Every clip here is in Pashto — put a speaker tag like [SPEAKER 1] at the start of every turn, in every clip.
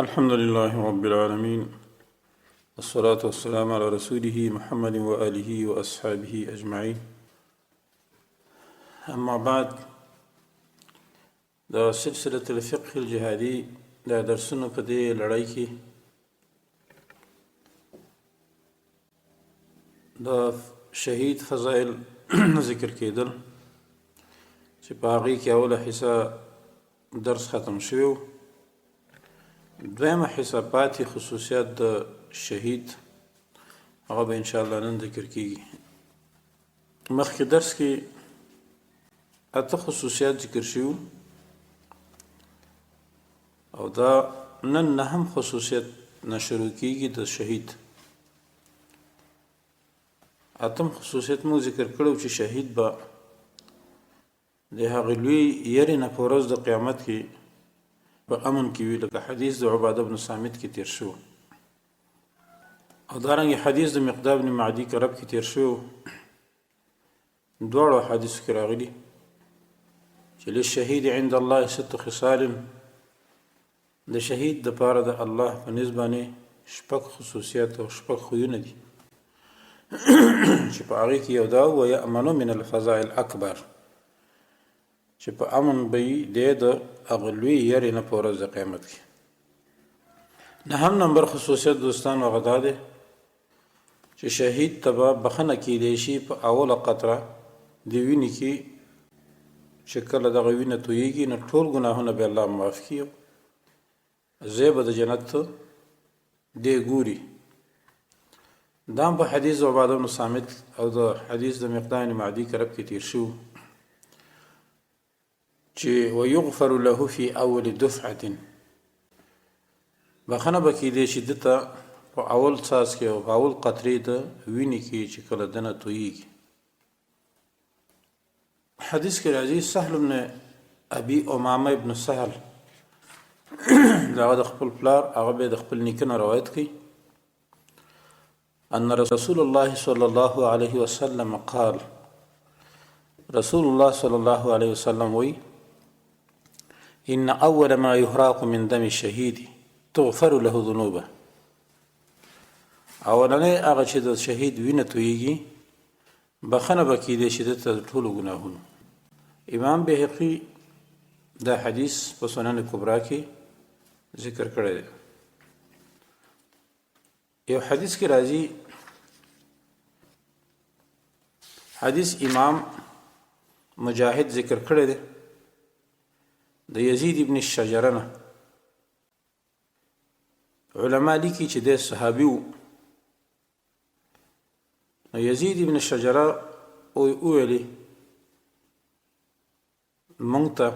[SPEAKER 1] الحمد لله رب العالمين والصلاة والسلام على رسوله محمد وآله وأصحابه أجمعين. أما بعد، دا سلسلة الفقه الجهادي دا درسونه په دې لړۍ کې دا شهید فضائل ذکر کېدل چې په هغې کې اوله حصه درس ختم شوی، دویمه حصه پاتې خصوصیات د شهید هغه به انشاءالله نن ذکر کېږي. مخکې درس کې اته خصوصیات ذکر شوي او دا نن نهم خصوصیت نه شروع کېږي د شهید. اتم خصوصیت مو ذکر کړو چې شهید به د هغې لوی یرې نه په ورځ د قیامت کې په امن کې وي، لکه حدیث د عباده بن صامت کې تیر شو او دارنګه حدیث د مقداد بن معدي کرب کې تیر شو. دواړو حدیث کې راغلي چې للشهید عند الله ست خصال، د شهید د پاره د الله په نسبانه شپږ خصوصیات او شپږ خویونه دي چې په هغې کې یو دا و یأمنو من الفزاع الاکبر، چې په امن به یې دی د هغه لوی یرې نه په ورځ د قیامت کې. نهم نمبر خصوصیت دوستان هغه دا دی چې شهید ته به بخښنه کیدی شي په اوله قطره د وینې کې، چې کله دغه وینه تویېږي نو ټول ګناهونه به الله معاف کړي، ځای به د جنت دی ګوري. دا په حدیث د عباده بن صامت او د حدیث د مقداد بن معدي کرب کې تیر شو چې ويغفر له في اول دفعه، بخنه بکیدې چې دته په اول ساس کې او په اول قطرې د وینې کې چې کله دنه تویږي. حدیث کې راځي سهل بن ابي امامه ابن سهل دا د خپل پلار هغه به د خپل نیکه نه روایت کوي ان رسول الله صلى الله عليه وسلم قال، رسول الله صلى الله عليه وسلم وی إن أول ما يهراق من دم الشهيد تغفر له ذنوبه، اولنی هغه چې د شهید وینه تویږي بخښنه به کیدی شي د ټولو ګناهونو. امام بهقي دا حدیث په سنن کبرا کې ذکر کړی دی. یو حدیث کې راځي، حدیث امام مجاهد ذکر کړی دی د یزید ابن الشجره نه. علما لیکي چې د صحابي و. نو یزید ابن الشجره ویلي مونږ ته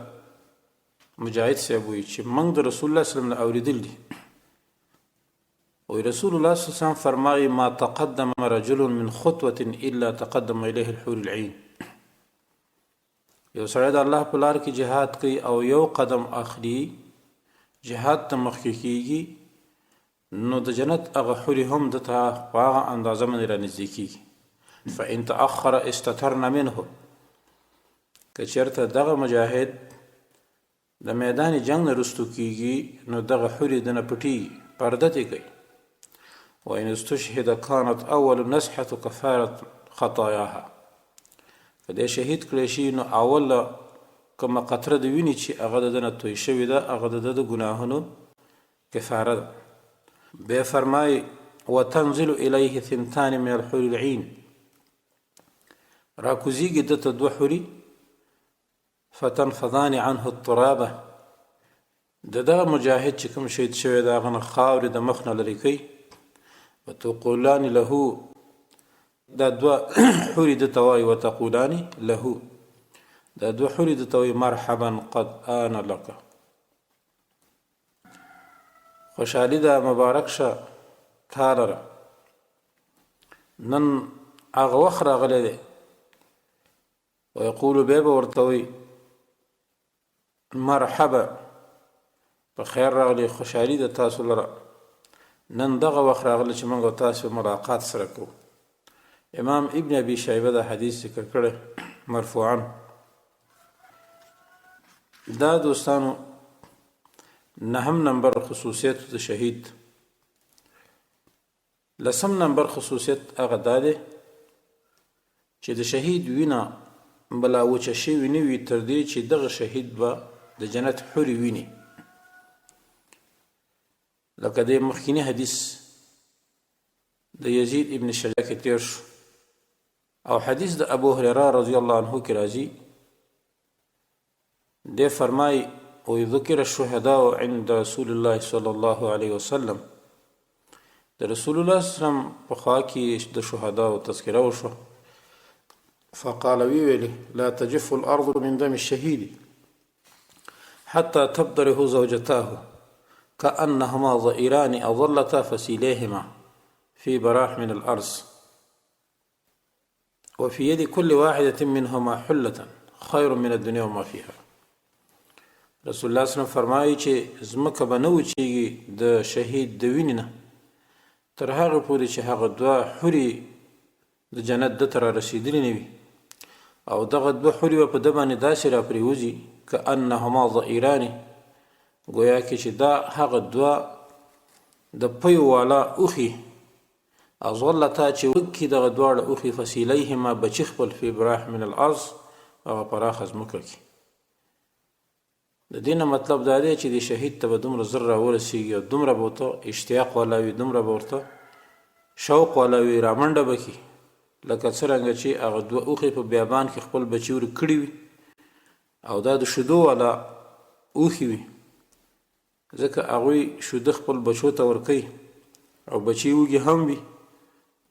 [SPEAKER 1] مجاهد صاحب وایي چې مونږ د رسول الله صلی الله علیه وسلم نه اورېدل دي، رسول الله صلی الله علیه وسلم فرمایي ما تقدم رجل من خطوة الا تقدم الیه الحور العین. یو سړی د الله په لار کې جهاد کوي او یو قدم اخلي جهاد ته مخکې کیږي نو د جنت هغه حورې هم د ته په هغه اندازه باندې رانږدې کیږي. فان تأخر استترن منه، که چېرته دغه مجاهد د میدان جنگ نه رستو کیږي نو دغه حورې دنه پټي پرده ته کوي. وان استشهد كانت اول نصحة كفارة خطاياها، کله شهید کړي شي نو اول کومه قطره د ویني چې هغه دنه توی شوی ده هغه د ګناهونو کفاره ده. به فرمای وتنزل الیه ثنتان من الحور العین، راکوزیږي دته دوه حوري فتنفضان عنه الترابه، دغه مجاهد چې کوم شهید شوی ده هغه خاورې د مخ نه لرې کوي. وتقولان له، دا دوه حوري د توای وتقولان له، دا دوه حوري د توای مرحبا قد آن لك، خوشحالي دا مبارک شه تالره نن هغه وخت راغلی دی. ويقول بيبه ورتوي مرحبا په خیر راغلی، خوشحالي د تاسو لره نن دغه وخت راغلی چې موږ تاسو ملاقات سره کوو. امام ابن ابي شيبه دا حدیث ذکر کړی مرفوعا. دا دوستانو نهم نمبر خصوصیت د شهید. لسم نمبر خصوصیت هغه دا دی چې د شهید وینه بلا وچه شوې نه وي تر دې چې دغه شهید به د جنت حورې ویني، لکه د مخکینی حدیث د یزید ابن شجاع کې تیر شو، او حدیث د ابو هريره رضی الله عنه کې راځي، دی فرمای او ذکر الشهداء عند رسول الله صلی الله علیه وسلم، د رسول الله صلی الله علیه وسلم په خوا کې د شهداء تذکره وشو، فقال ویلی لا تجف الارض من دم الشهید حتى تبدره زوجتاه كأنهما ظئيران أظلتا فسيليهما في براح من الأرض وفي يد كل واحدة منهما حلة خير من الدنيا وما فيها. رسول الله صلی الله علیه وسلم فرمایي چې زمکه به نه وچیږي د شهید د وینې نه تر هغه پورې چې هغه دوه حورې د جنت د ته رارسېدلې نه وي، او دغه دوه حورې به په ده باندې داسې راپرېوځي كأنهما ظئیران، گویا کې چې دا هغه دوه د پیو والا اوښي اظلتا چې وکي دغه دواړه اوښي فسیلیهما بچي خپل فی براح من الارض، هغه پراخه ځمکه کې. د دې نه مطلب دا دی چې د شهید ته به دومره زر راورسېږي او دومره به ورته اشتیاق والا وي، دومره به ورته شوق والا وي، رامنډه به کړي لکه څرنګه چې هغه دوه اوښې په بیابان کې خپل بچي ور کړي وي، او دا د شیدو والا اوښې وي، ځکه هغوی شیده خپل بچو ته ورکوي او بچي وږي هم وي،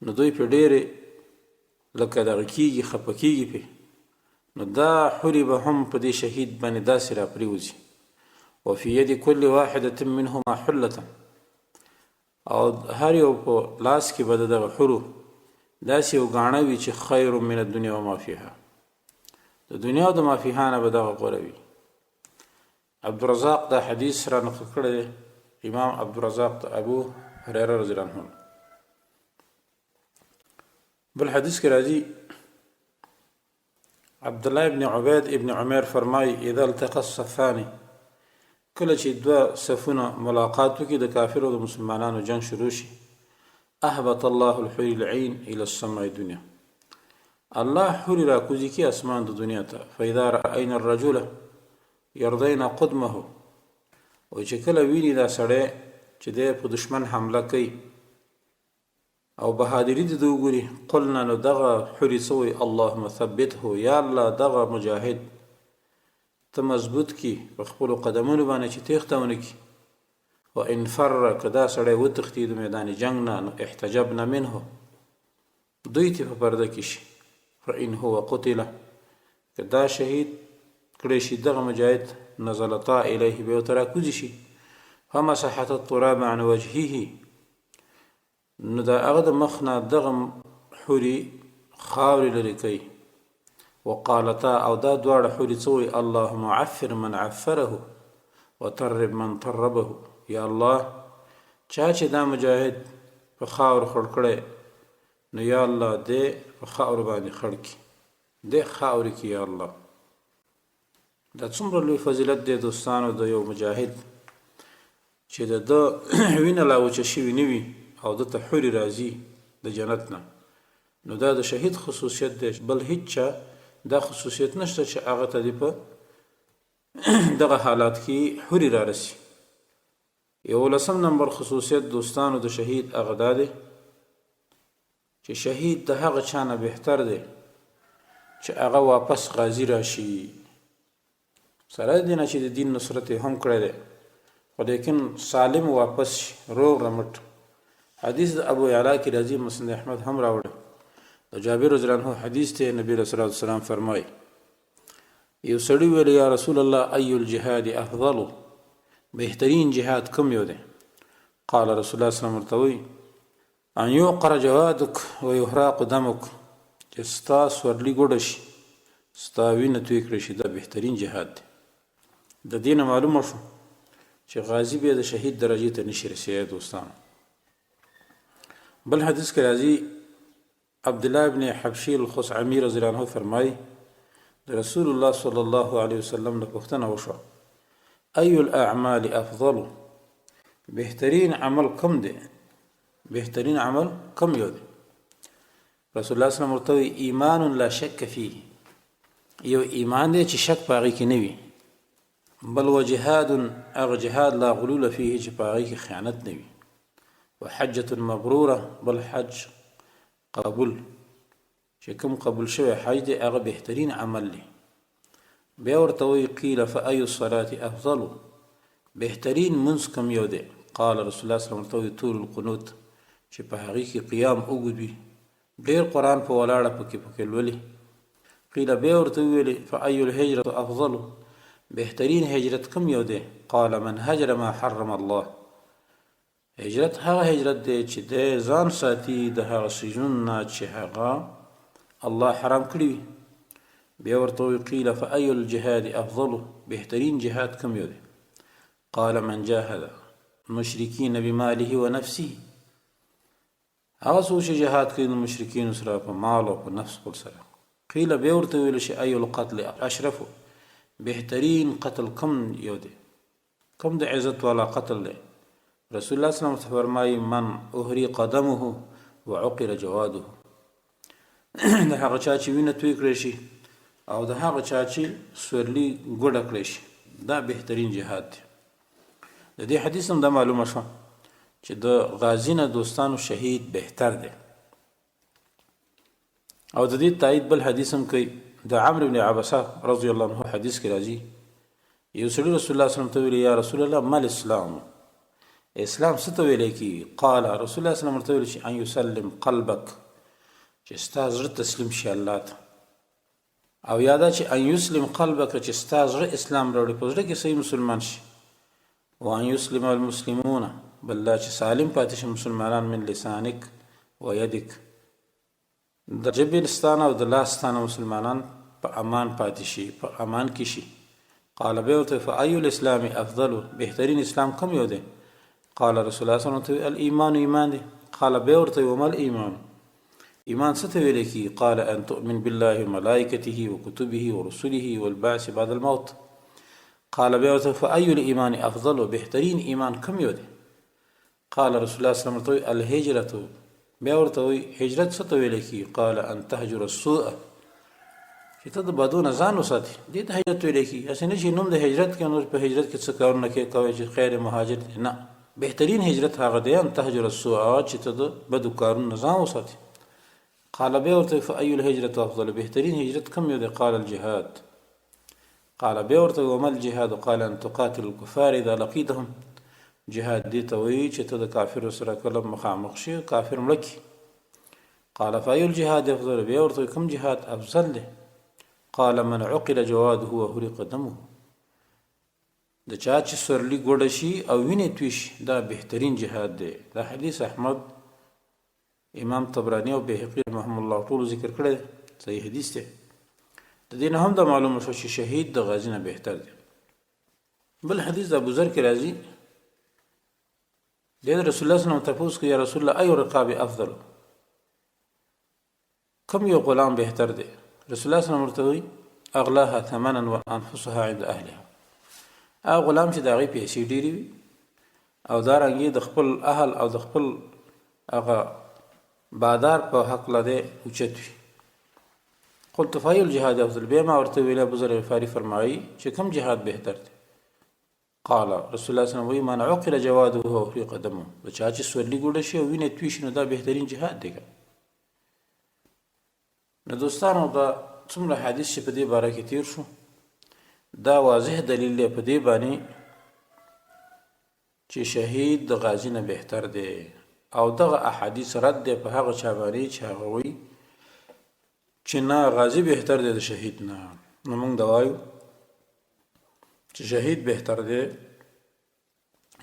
[SPEAKER 1] نو دوی په ډېرې لکه دغه کېږي خفه کېږي پې، نو دا حورې به هم په دې شهید باندې داسې راپرېوځي. وفي ید کل واحدة منهما حلة، او هر یو په لاس کې به د دغه حورو داسې یو ګاڼه وي چې خیر من الدنیا وما فیها، د دنیا او د ما فیها نه به دغه غوره وي. عبدالرزاق دا حدیث را نقل کړی دی، امام عبدالرزاق د ابو هريره رضی الله عنه. بل حدیث کې راځي عبدالله ابن عبید ابن عمر فرمای اذا التقى الصفان، کله چې دوه صفونه ملاقات وکړي د کافرو او د مسلمانانو جنگ شروع شي، اهبط الله الحور العين الى السماء الدنيا، الله حوري راکوزي کی اسمان د دنیا ته، فاذا راينا الرجل يرضين قدمه، او چې کله ویني دا سړی چې دی په دشمن حمله کوي او بهادری د وګوري، قلنا نو دغه حوري سوی اللهم ثبته، یا الله دغه مجاهد ته مضبوط کی په خپل قدمونو باندې چې تیښتونه کی، و ان فر کدا سړی وتښتي د میدان جنگ نه، احتجبنا منه، دوی ته په پرده کې شي، فان هو قتل کدا شهید کړي شي دغه مجاهد، نزلتا الیه به ترا کوزي شي، فمسحت التراب عن وجهه، نو دا هغه د مخ نه دغه حوري خاورې لرې کوي، وقالتا او دا دواړه حوري څه وایي اللهم عفر من عفره وطرب من طربه، یا الله چا چې دا مجاهد په خاور خړ کړی نو یا الله دې په خاور باندې خړ کړي، دې خاورې کې یا الله. دا څومره لوی فضیلت دی دوستانو د یو مجاهد چې د ده وینه لا وچه شوې نه وي او دته حورې راځي د جنت نه، نو دا د شهید خصوصیت دی، بل هیڅ چا دا خصوصیت نشته چې هغه ته دې په دغه حالات کې حورې را رسي. یو لسم نمبر خصوصیت دوستانو د شهید هغه دا دی چې شهید د هغه چا نه بهتر دی چې هغه واپس غازی راشي، سره دې نه چې د دین نصرت هم کړی دی، خو لیکن سالم واپس شي روغ رمټ. حدیث د ابو یعلا کې راځي، مسند احمد هم راوړی، د جابر رضی الله عنه حدیث ته نبی رسول الله صلی الله علیه وسلم فرمایي یو سړی ویل یا رسول الله ای الجهاد افضل، بهترین جهاد کوم یو دی؟ قال رسول الله صلی الله علیه وسلم ورته ان یعقر جوادک و یحرق دمک، چې ستا سورلي ګوډه شي، ستا وینه توی کړی شي، دا بهترین جهاد دی. د دې نه معلومه شو چې غازی به د شهید درجې ته نشي رسېدی دوستانو. بل حدیث کې راځي عبدالله ابن حبشي الخثعمي رضی الله عنه فرمایي د رسول الله صلی الله علیه وسلم نه پوښتنه وشوه ای الاعمال افضل، بهترین عمل کم دی؟ بهترین عمل کم یو دی؟ رسول الله صلی الله علیه وسلم ورته وی ایمان لا شک فیه، یو ایمان دی چې شک پاغي کې نه وي. بل و جهاد، اغه جهاد لا غلول فيه چې پاغي کې خیانت نه وي. وحجة مبروره، بل حج قبول چې کوم قبول شوی حج دی هغه بهترین عمل دی. بیا ورته وی قیل فأي الصلاة افضل، بهترین منځ کوم یو دی؟ قال رسول الله صلی الله علیه وسلم طول القنوت، چې په هغې کې قیام اوږد وي، ډېر قرآن په ولاړه پکې لولي. قیل بیا ورته وویلې فأي الهجرة افضل، بهترین هجرت کوم یو دی؟ قال من هجر ما حرم الله، هجرت هغه هجرت دی چې د ځان ساتي د هغه څیزونو نه چې هغه الله حرام کړي وي. بیا ورته وویل قیل فأي الجهاد افضل، بهترین جهاد کوم یو دی؟ قال من جاهد مشرکین بماله و نفسه، هغه څوک چې جهاد کوي د مشرکینو سره په مال او په نفس خپل سره. قیل بیا ورته ویل شي ای القتل اشرف، بهترین قتل کم یو دی؟ کم د عزت والا قتل دی؟ رسول الله صلی الله علیه وسلم فرمایي من اهری قدمه وعقر جواده، د هغه چا چې وینه توی کړی شي او د هغه چا چې سورلی ګوډه کړی شي، دا بهترین جهاد دی. د دې حدیث هم دا معلومه شوه چې د غازی نه دوستانو شهید بهتر دی. او د دې تایید بل حدیث هم کوي، د عمرو بن عبسه رضی الله عنه حدیث کې راځي، یو سړي رسول الله صلی الله علیه وسلم ته ویل یا رسول الله ما الاسلام، اسلام څه ته ویل کی؟ قال رسول الله صلی الله علیه وسلم ورته ویل چې ان یسلم قلبک، چې ستا زړه تسلیم شي الله ته، او یادا چې ان یسلم قلبک، چې ستا زړه اسلام راوړي، په زړه کې صحیح مسلمان شي. وان یسلم المسلمون، بل چې سالم پاتې شي مسلمانان من لسانک و یدک، د جبې ستانه او د لاس ستانه مسلمانان په امان پاتې شي، په امان کې شي. قال بیا ورته فأي الاسلام افضل، بهترین اسلام کوم یو دی؟ قال رسول الله صلی الله علیه وسلم الايمان، ایمان دی. قال بیا ورته وما الايمان، ایمان څه ته ویل کی؟ قال ان تؤمن بالله وملائکته وكتبه ورسله والبعث بعد الموت. قال بیا ورته فأي الايمان افضل، بهترین ایمان کوم یو دی؟ قال رسول الله صلی الله علیه وسلم الهجرة، بیا ورته وی هجرت څه ته ویل کی؟ قال ان تهجر السوء، چې ته د بدو نه ځان وساتې، دې ته هجرت ویل کی. هسې نه چې نوم د هجرت کې نور په هجرت کې څه کارونه کوي چې خیر مهاجر دی، نه، بهترین هجرت هغه دی ان تهجر السوء، چې ته د بدو کارونو نه ځان وساتې. قال بیا ورته فأي الهجرة افضل، بهترین هجرت کوم یو دی؟ قال الجهاد. قال بیا ورته وما الجهاد؟ قال ان تقاتل الكفار اذا لقيتهم، جهاد دی ته وایي چې ته د کافرو سره کله مخامخ شي، کافر مړه کړي. قال فأي الجهاد افضل، بیا ورته کوم جهاد افضل دی؟ قال من عقل جواده وحرق دمه، د چا چې سورلی ګوډه شي او وینې توی شي، دا بهترین جهاد دی. دا حدیث احمد، امام طبرانی او بهقی رحمهم الله ټول ذکر کړی، صحیح حدیث دی. د دې نه هم دا معلومه شو چې شهید د غازی نه بهتر دی. بل حدیث د ابوذر کې راځي، د رسول الله صلی الله علیه وسلم تپوس کوي یا رسول الله ای الرقاب افضل، کوم یو غلام بهتر دی؟ رسول الله صلی الله علیه وسلم ورته وایي اغلاها ثمنا وانفسها عند اهلها، هغه غلام چې د هغې پیسې ډېرې وي او دارنګې د خپل اهل او د خپل هغه بادار په حق لدی اوچت وي. قلت فأي الجهاد افضل، بیا ما ورته ویل ابوذر غفاري فرمایي چې کوم جهاد بهتر دی؟ قال رسول الله صلی الله علیه وسلم وایي من عقل جواده وحرق دمه، د چا چې سورلي ګوډه شي او وینې توی شي، نو دا بهترین جهاد دی. نو دوستانو دا څومره حدیث چې په دې باره کې تیر شو، دا واضح دلیل دی په دې باندې چې شهید د غازی نه بهتر دی. او دغه احادیث رد دی په هغه چا باندې چې هغه وایي چې نه غازی بهتر دی د شهید نه. نو موږ دا وایو چې شهید بهتر دی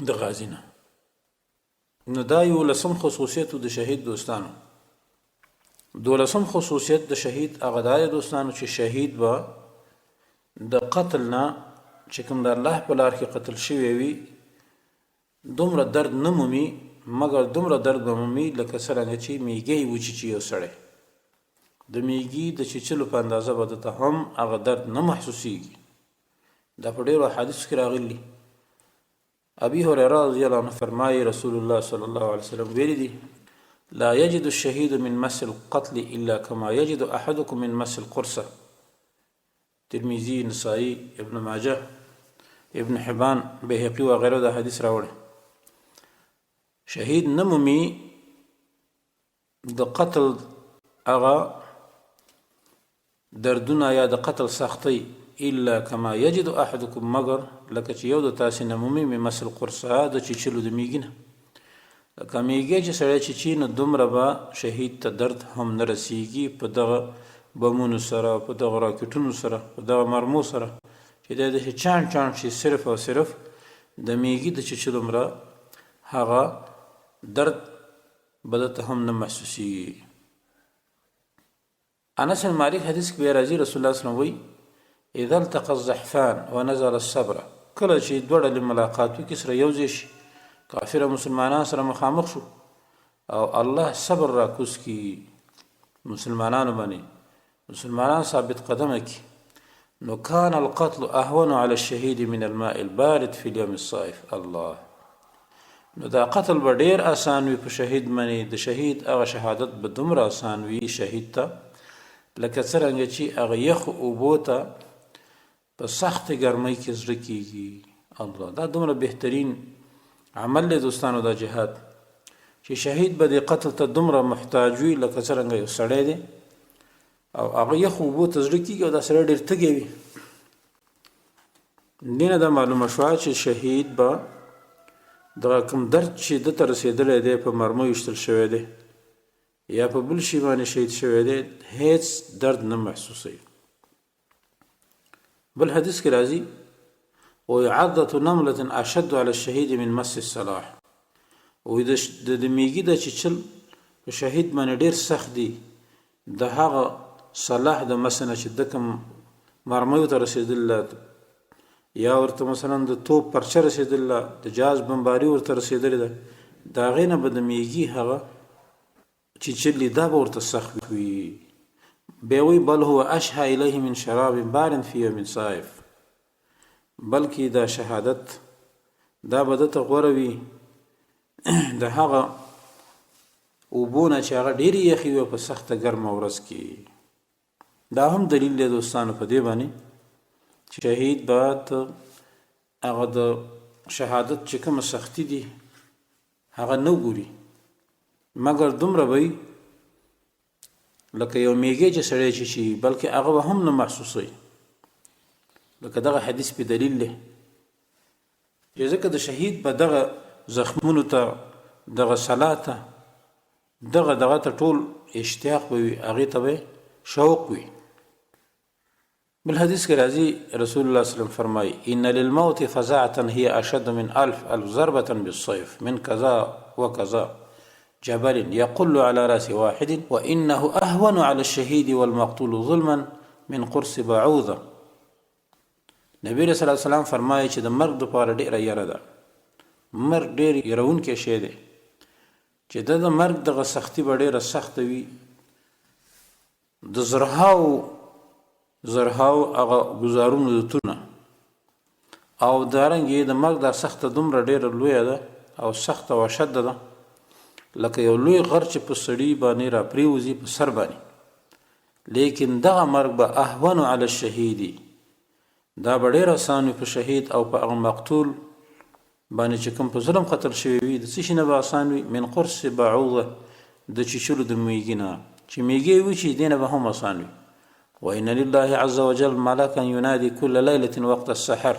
[SPEAKER 1] د غازی نه. نو دا یو لسم خصوصیت د شهید دوستانو. دولسم خصوصیت د شهید هغه دا دوستانو چې شهید به د قتل نه چې کوم د الله په لار کې قتل شوی وي دومره درد نه مومي، مګر دومره درد به مومي لکه څرنګه چې میږی وچیچي یو سړی، د میږي د چیچلو په اندازه به دته هم هغه درد نه محسوسیږي. دا په ډېرو حدیثو کې راغلي ابي هريره رضی الله عنه فرمایي رسول الله صلی الله علیه وسلم ویلي دي لا يجد الشهيد من مس القتل الا كما يجد احدكم من مس القرصه. ترمذي، نسائی، ابن ماجه، ابن حبان، بهقي وغيره دا حدیث راوړي. شهید نمومي د قتل هغه دردونه یا د قتل سختي الا كما يجد احدكم، مگر لکه چې یو د تاسې نمومي من مس القرصه د چیچلو د میږي نه. لکه میږي چې سړی چیچي نو دومره به شهید ته درد هم نه رسیږي په دغه بمونو سره، په دغه راکټونو سره، په دغه مرمو سره چې دا د چاڼ چاڼ شي، صرف او صرف د میږي د چیچلو مره هغه درد بدته هم نه محسوسیږي. انس بن مالک حدیث کې راځي رسول الله صلی الله علیه وسلم وی اذا التقى الزحفان ونزل الصبر، کله چې دوه ډلې ملاقات وکړي سره یو ځای شي، کافر مسلمانان سره مخامخ شو او الله صبر را کوز کی مسلمانانو باندې، مسلمانان ثابت قدمه کی، نو کان القتل اهون على الشهید من الماء البارد في اليوم الصائف. الله، نو دا قتل به ډیر آسان وي په شهید باندې، د شهید هغه شهادت به دومره آسان وي شهید ته لکه څرنګه چې هغه یخ اوبو ته په سخت ګرمۍ کې زړه کیږي. الله، دا دومره بهترین عمل دی دوستانو دا جهاد، چې شهید به د قتل ته دومره محتاج وي لکه څرنګه یو سړی دی او هغه یخ اوبو ته زړه کیږي او دا سړی ډېر تږی وي. دینه دا معلومه شوه چې شهید به دغه کوم درد چې ده ته رسېدلی دی په مرمو ویشتل شوی دی یا په بل شي باندې شهید شوی دی، هیڅ درد نه محسوسوي. بل حدیث کې راځي وعضة نملة اشد على الشهید من مس السلاح، وې د میږي د چیچل په شهید باندې ډیر سخت دی د هغه صلاح د مسنه چې د کوم مرمۍ ته رسېدل یا ورته مثلا د توپ پرچه رسېدل، د جاز بمباري ورته رسېدلې ده، د هغې نه به د میږي هغه چیچلي دا به ورته سخت وي. بیا وی بل هو اشهى الیه من شراب بارد فی یوم صائف، بلکې دا شهادت دا به دته غوره وي د هغه اوبونه چې هغه ډېرې یخې وي په سخته ګرمه ورځ کې. دا هم دلیل دی دوستانو په دې باندې چې شهید باید هغه د شهادت چې کومه سختي دي هغه نه ګوري، مګر دومره به لکه یو میږی چې سړی چیچي بلکې هغه به هم نه محسوسوي. لکه دغه حدیث په دلیل دی چې ځکه د شهید به دغه زخمونو ته، دغه صلا ته، دغه ته ټول اشتیاق به وي، هغې ته به شوق وي. بل حدیث کې راځي رسول الله صلی الله علیه وسلم فرمایي ان للموت فزعة هي اشد من الف ضربة بالسيف من كذا وكذا جبل يقل على راس واحد وانه اهون على الشهيد والمقتول ظلما من قرص بعوضة. نبی صلی الله علیه وسلم فرمایي چې د مرګ دپاره ډېره یره ده، مرګ ډېر یرونکی شی دی چې د مرګ دغه سختي به ډېره سخته وي، د زرهاو هغه ګزارونو د تونه او دارنګې د مرګ دا سخته دومره ډېره لویه ده او سخته او شده ده لکه یو لوی غر چې په سړي باندې را پریوځي په سر باندې، لیکن دغه مرګ به اهون علی الشهیدی، دا به ډېر آسان وي په شهید او په هغه مقتول باندې چې کوم په ظلم قتل شوی وي. د څه شي نه به آسان وي؟ من قرص بعوضه، د چیچلو د میږي نه چې میږی وي چې دې نه به هم آسان وي. وإن لله عز وجل ملكا ينادي كل ليلة وقت السحر،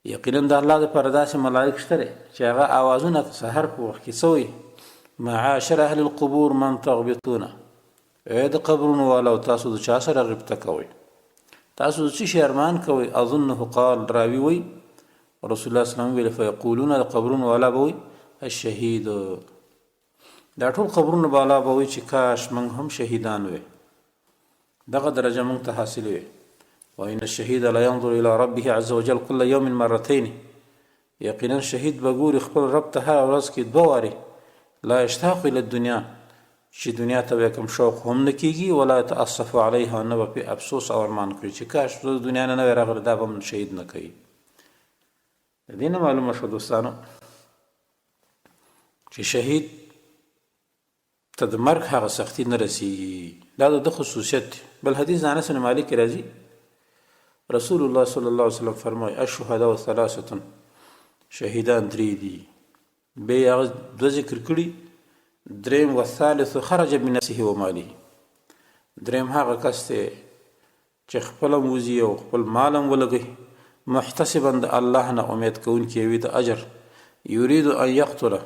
[SPEAKER 1] یقینا د الله لپاره داسې ملائک شته چې هغه اوازونه سحر په وخت کې سوی معاشر اهل القبور من تغبطون، اې د قبرونو والو تاسو د چا سره غبطه کوئ، تاسو د څه شي ارمان کوئ؟ اظنه قال، راوي وی رسول الله صلی الله علیه وسلم فیقولون د قبرونو والا به وی الشهید، دا ټول قبرونو والا به وی چې کاش موږ هم شهیدان وي، دغه درجه موږ ته حاصل وي. وإن الشهيد لا ينظر إلى ربه عز وجل كل يوم مرتين، یقینا شهید به ګوري خپل رب ته هر ورځ کې دوه وارې، لا يشتاق إلى الدنيا، چې دنیا ته به کوم شوق هم نه کیږي، ولا يتأسف عليها، نه به پې افسوس او ارمان کړي چې کاش زه د دنیا نه وی راغلی، دا به هم شهید نه کوي. دې نه معلومه شو دوستانو چې شهید ته د مرګ هغه سختی نه رسیږي، دا د خصوصیت دی. بل حدیث انس بن مالک راځي رسول الله صلی الله علیه وسلم فرمایي الشهداء ثلاثه، شهیدان درې دي. به هغه دوه ذکر کړي، دریم والثالث خرج من نفسه وماله، دریم هغه کس دی چې خپل موزي او خپل مالم ولګي محتسبا د الله نه امید کوونکی وي د اجر، یرید ان یقتله،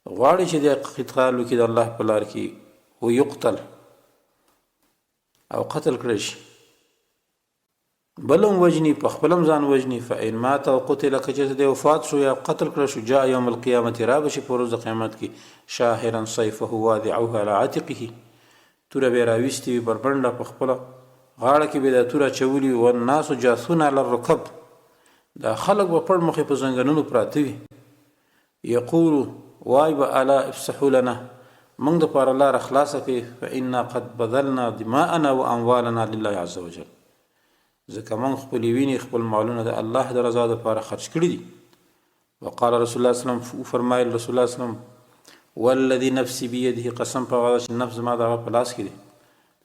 [SPEAKER 1] غواړي چې د قتال وکړي د الله په لار کې، او یقتل او قتل کړی شي، بلم وجني په خپلم ځان وجني، فإن مات او قتل کچته د وفات شو یا قتل کړی شو، جاء یوم القیامت رابشي په ورځ د قیامت کې شاهرا سیفه واضعه على عاتقه، توره به راویستي وي بربنډه په خپله غاړه کې به دا توره چولي، والناس جاثون على الرکب، دا خلک به پړ مخې په زنګنونو پراته وي، یقول وای به الا افسحوا لنا، موږ دپاره لاره خلاصه کړئ، فإنا قد بذلنا دماءنا واموالنا لله عز وجل، ځکه موږ خپلې وینې خپل مالونه د الله د رضا دپاره خرج کړي دي. وقال رسول الله صلی الله علیه وسلم، فرمایل رسول الله صلی الله علیه وسلم والذي نفسي بيده، قسم په هغه چې نفس ما د هغه په لاس کې دی،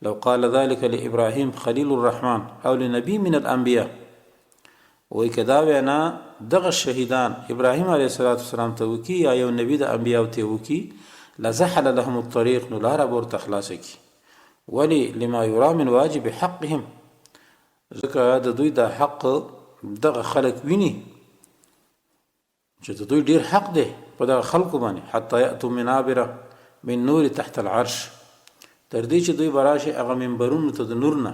[SPEAKER 1] لو قال ذلك لإبراهيم خليل الرحمن او لنبي من الأنبياء، وای که دا وینا دغه شهیدان ابراهیم علیه السلام ته وکي یا یو نبی د انبیاء ته وکي، لزحل لهم الطريق، نو لاره به ورته خلاصه کي، ولی لما یرا من واجب حقهم، ځکه د دوی د حق دغه خلک ویني چې د دوی ډیر حق دی په دغه خلکو باندې، حتی یأتوا منابره من نور تحت العرش، تر دې چې دوی براشي هغه منبرونو ته د نور نه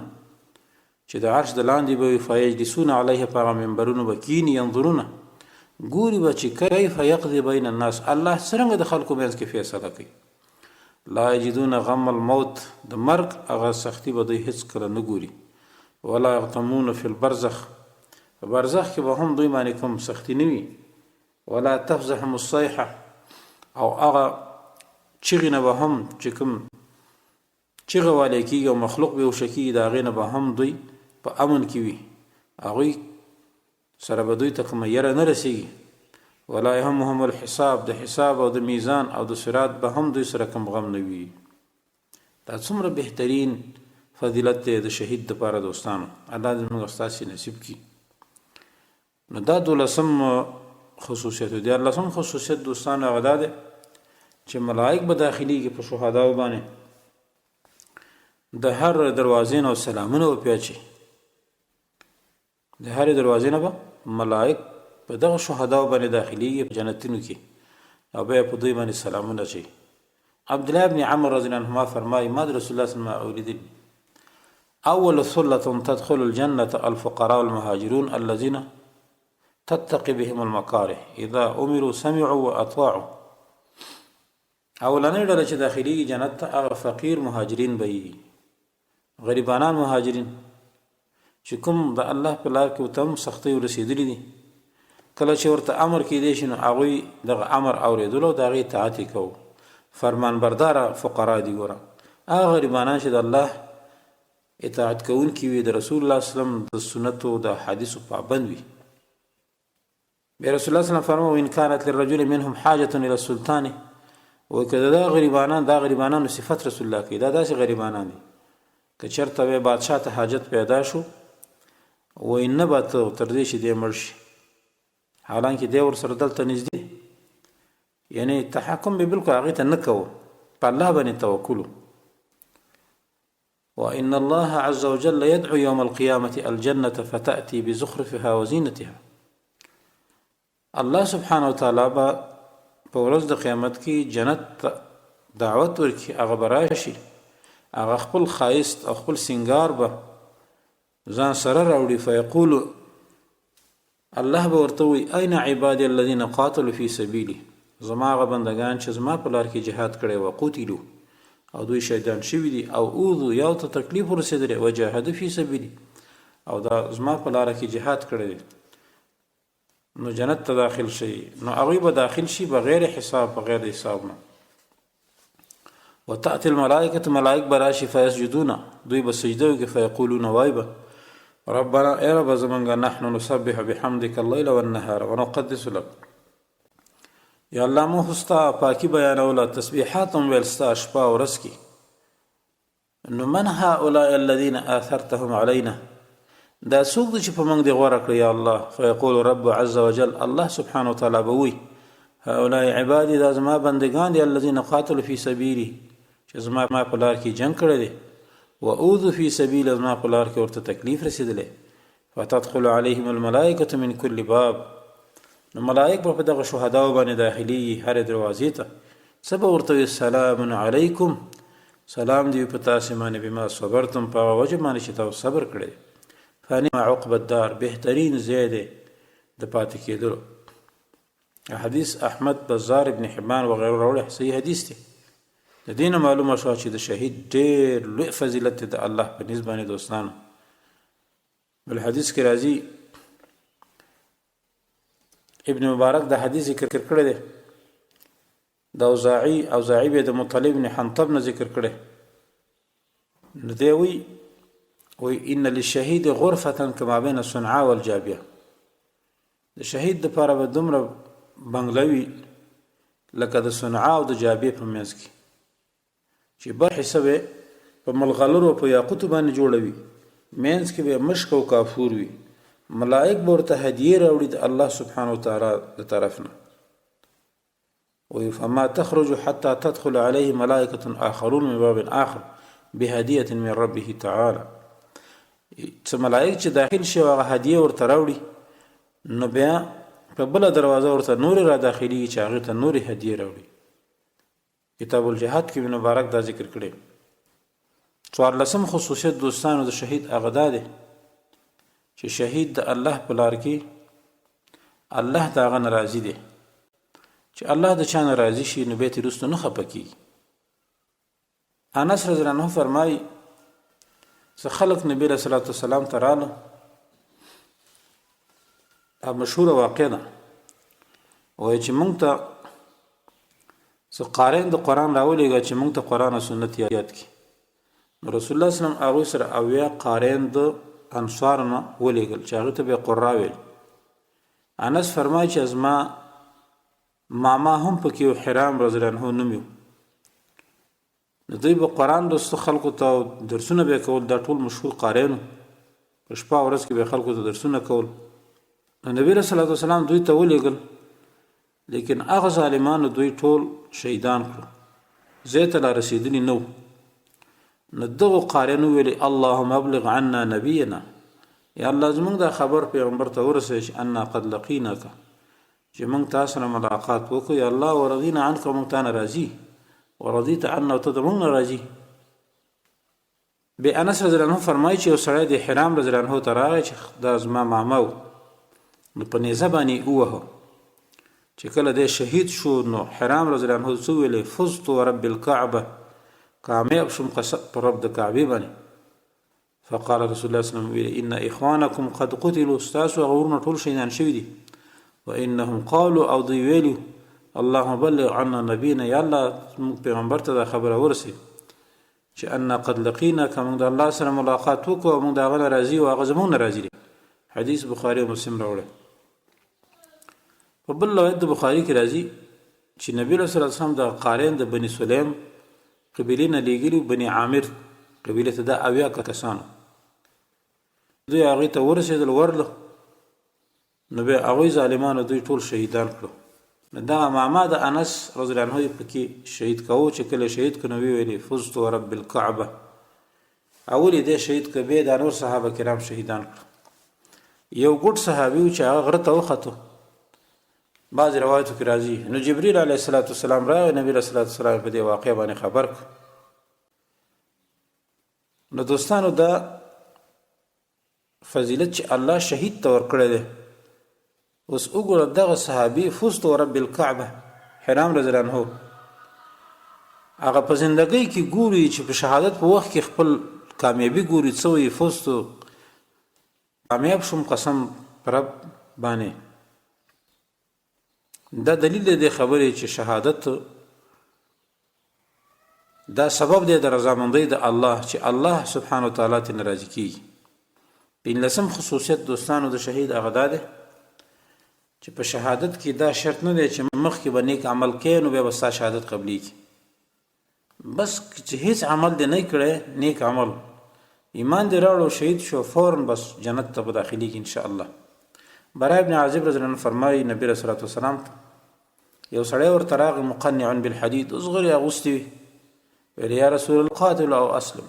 [SPEAKER 1] چې د عرش د لاندې به وي، فیجلسون علیه، په هغه منبرونو به کیني، ینظرونه ګوري به چې کیف یقضي بین الناس، الله څرنګه د خلکو منځ کې فیصله کوي، لا یجدون غم الموت، د مرګ هغه سختی به دوی هیڅ کله نه ګوري، ولا یغتمون فی البرزخ، په برزخ کې به هم دوی باندې کوم سختی نه وي، ولا تفزحهم الصیحه، او هغه چغې نه به هم چې کوم چغه والی کېږي او مخلوق به وشه کېږي، د هغې نه به هم دوی په امن کې وي، هغوی سره به دوی ته کومه یره نه رسېږي، ولا یهمهم الحساب، د حساب او د میزان او د صراط به هم دوی سره کوم غم نه وي. دا څومره بهترین فضیلت دی د شهید دپاره دوستانو، الله دې موږ ستاسې نصیب کړي. نو دا 12 خصوصیت دی. 14 خصوصیت دوستانو هغه دا دی چې ملائک به داخليږي په شهداو باندې، د هر دروازې نه سلامونه وپیاچي، د هر دروازې نه به ملائک په دغه شهداو باندې داخليږي په جنتونو کې، او بیا په دوی باندې سلامونه چي. عبد الله بن عمرو رضی الله عنهما فرمایي ما د رسول الله صلی الله علیه وسلم اولیدل اول ثلة تدخل الجنة الفقراء المهاجرون الذين تتقي بهم المكاره اذا امروا سمعوا واطاعوا، اولنۍ ډله چې داخليږي جنت ته هغه فقیر مهاجرین به وي، غریبانان مهاجرین چې کوم د الله په لار کې ورته هم سختۍ ورسېدلي دي، کله چې ورته امر کېدی شي نو هغوی دغه امر اورېدلو او د هغې اطاعت یې کوو، فرمان برداره فقرا دي. ګوره هغه غریبانان چې د الله اطاعت کوونکي وي، د رسول الله صلی الله علیه وسلم د سنتو د حدیثو پابند وي. بیا رسول الله صلی الله علیه وسلم فرمایي وان کانت للرجل منهم حاجة الى السلطان، وکه دا غریبانانو صفت رسول الله کوي، دا داسې غریبانان دي که چېرته به بادشاه ته حاجت پیدا شو وایي نه به ته تر دې چې دی مړ شي، حالانکه دی ورسره دلته نږدې، یعنی تحکم به بالکل هغې ته نه کوو، په الله باندې توکل. وإن الله عز وجل يدعو يوم القيامة الجنة فتأتي بزخرفها وزينتها، الله سبحانه وتعالى په ورځ د قیامت کې جنت دعوت ورکړي، هغه به راشي، هغه خپل ښایست او خپل سنگار به ځان سره راوړي، فیقول الله به ورته وایي أين عبادي الذين قاتلوا في سبيلي، زما هغه بندگان چې زما په لار کې جهاد کړی و، قتلوا او دوی شهیدان شوي دي، او اوذوا یا ته تکلیف ورسېدلی، وجاهدوا في سبيلي او دا زما په لاره کې جهاد کړی دی، نو جنت ته داخل شي، نو هغوی به داخل شي بغیر حساب، بغیر حساب نه. وتأتي الملائکة، ملائک به راشي، فیسجدون، دوی به سجده وکړي، فیقولون وایي به ربنا اے رب زمونږه نحن نسبح بحمدك الليل والنهار ونقدس لك. یا الله موږ ستا پاکي بیانوله، تسبیحات هم ویل ستا شپه او ورځ کې. نو من هؤلاء الذين آثرتهم علينا، دا څوک دي چې په موږ دې غوره کړی یا الله؟ فیقول رب عز وجل، الله سبحانه وتعالی به وی هؤلاء عبادي، دا زما بندگان دي الذين قاتلوا في سبيلي، چې زما په لار کې جنگ کړی دی، واوذوا في سبيل، زما په لار کې ورته تکلیف رسېدلی. فتدخل عليهم الملائکة من كل باب، نو ملائک به په دغه شهداو باندې داخلي هرې دروازې ته. څه به ورته وي؟ سلام علیکم، سلام دی په تاسې باندې بما صبرتم، په هغه وجه باندې چې تاسو صبر کړی. فنعم عقب الدار، بهترین ځای دی د پاتې کېدلو. حدیث احمد، بزار، ابن حبان وغیره راوړی، صحیح حدیث دی. د دې نه معلومه شوه چې د شهید ډېر لوی فضیلت دی د الله په نسبت باندې دوستانو. بل حدیث کې راځي، ابن مبارک د حدیث ذکر کړی دی، د اوزاعي به د مطلب بن حنطب نه ذکر کړی. نو دی وی ان للشهید غرفة کما بین صنعاء والجابیه، د شهید دپاره به دومره بنګلوي لکه د صنعاء او د جابیه په منځ کې، چې بر حصه به په ملغلرو په یاقوتو باندې جوړوي، منځ کې به مشک او کافور وي. ملائک به ورته هدیې راوړي د الله سبحانه وتعالی د طرف نه. فما تخرج حتى تدخل عليه ملائكة آخرون من باب آخر بهدية من ربه تعالى. څه ملائک چې داخل شي هغه هدیه ورته راوړي، نو بیا په بله دروازه ورته نورې را داخلي چې هغې ته نورې هدیې راوړي. کتاب الجهاد کې ابن مبارک دا ذکر کړی. 14 خصوصیت دوستانو د شهید هغه دا دی چې شهید د الله په لار کې الله د هغه نه راضي دی. چې الله د چا نه راضي شي نو بیا ترې وروسته نه خفه کېږي. انس رضی الله عنه فرمایي څه خلق نبی علیه صلات وسلام ته راله، مشهوره واقع ده، وایي چې موږ ته څه قارین د قرآن راولېږه چې موږ ته قرآن او سنت یاد کړي. نو رسول الله صلی الله علیه وسلم هغوی سره 80 قارین د انصارو نه ولېږل چې هغې ته به یې قرا ویل. انس فرمایي چې زما ماما هم پکې یو حرام رضی الله عنه نوم یو. نو دوی به قرآن لوسته خلکو ته درسونه به یې کول، دا ټول مشهور قارین وو، په شپه او ورځ کې به خلکو ته درسونه کول. نو نبي رسول الله وسلام دوی ته ولېږل، لیکن هغه ظالمانو دوی ټول شهیدان کړو، ځای ته لا رسېدلي نه وو. نو دغو قارینو ویلي اللهم ابلغ عنا نبینا، یا الله زموږ دا خبر پیغمبر ته ورسوي چې انا قد لقیناک، چې موږ تاسو سره ملاقات وکړو، یا الله ورضینا عنک، موږ تا نه راضي، ورضیت عنا، او ته د موږ نه راضي. بیا انس رضی الله عنه فرمایي چې یو سړی د حرام رضی الله عنه ته راغی چې دا زما ماما و، نو په نیزه باندې ووهه. چې کله دی شهید شو نو حرام رضی الله عنه څه ویلې؟ فزت ورب الکعبه، کامیاب شم په رب د کعبې باندې. فقال رسول الله صلی الله علیه وسلم ان اخوانکم قد قتلوا، ستاسو هغه ورونه ټول شهیدان شوي دي. وانهم قالوا، او دوی ویلي اللهم بلغ عنا نبینا، یا الله موږ پیغمبر ته دا خبره ورسي چې انا قد لقیناک، موږ د الله سره ملاقات وکړو او موږ د هغه نه راضي او هغه زموږ نه راضي دي. حدیث بخاري او مسلم راوړی. په بل روایت د بخاري کې راځي چې نبی صلی الله علیه وسلم د قارین د بني سلیم قبیلې نه لیږلي، بني عامر قبیلې ته دا 80 کسانو، دوی هغې ته ورسېدل، ورله، نو بیا هغوی ظالمانو دوی ټول شهیدان کړو. نو دغه ماما د انس رضی الله عنه پکې شهید کوو، چې کله شهید کړو نو ویلې فزت ورب الکعبه، اول یې دی شهید کړ، بیا دا نور صحابه کرام شهیدان کړو. یو ګوټ صحابي و چې هغه غره ته وختو، بعض روایتو کې راځي نو جبرئیل علیه السلام راغی، نبی علیه السلام په دې واقعه باندې خبر کړ. نو دوستانو دا فضیلت چې الله شهید ته ورکړی دی. اوس وګوره دغه صحابي فزت ورب الکعبه، حرام رضی الله عنه، هغه په زندګۍ کې ګوري چې په شهادت په وخت کې خپل کامیابي ګوري، څه وایي فزت، کامیاب شم قسم پر رب باندې. دا دلیل دی خبرې چې شهادت دا سبب دی د رضامندۍ د الله، چې الله سبحانه وتعالی ته ناراضي کیږي. 15 خصوصیت دوستانو د شهید هغه دا دی چې په شهادت کې دا شرط نه دی چې مخکې به نیک عمل کوې نو بیا به ستا شهادت قبلیږي. بس چې هیڅ عمل دی نه کړی نیک عمل ایمان دی راوړو شهید شو فوراً بس جنت ته به داخلیږي انشاءالله. برای ابن عازب رضی الله عنه فرمایي نبی رسول الله صلی الله علیه وسلم یو سړی ورته راغی مقنع بالحدید اصغرې اغوستې وي ویل یا رسول الله قاتل او اسلم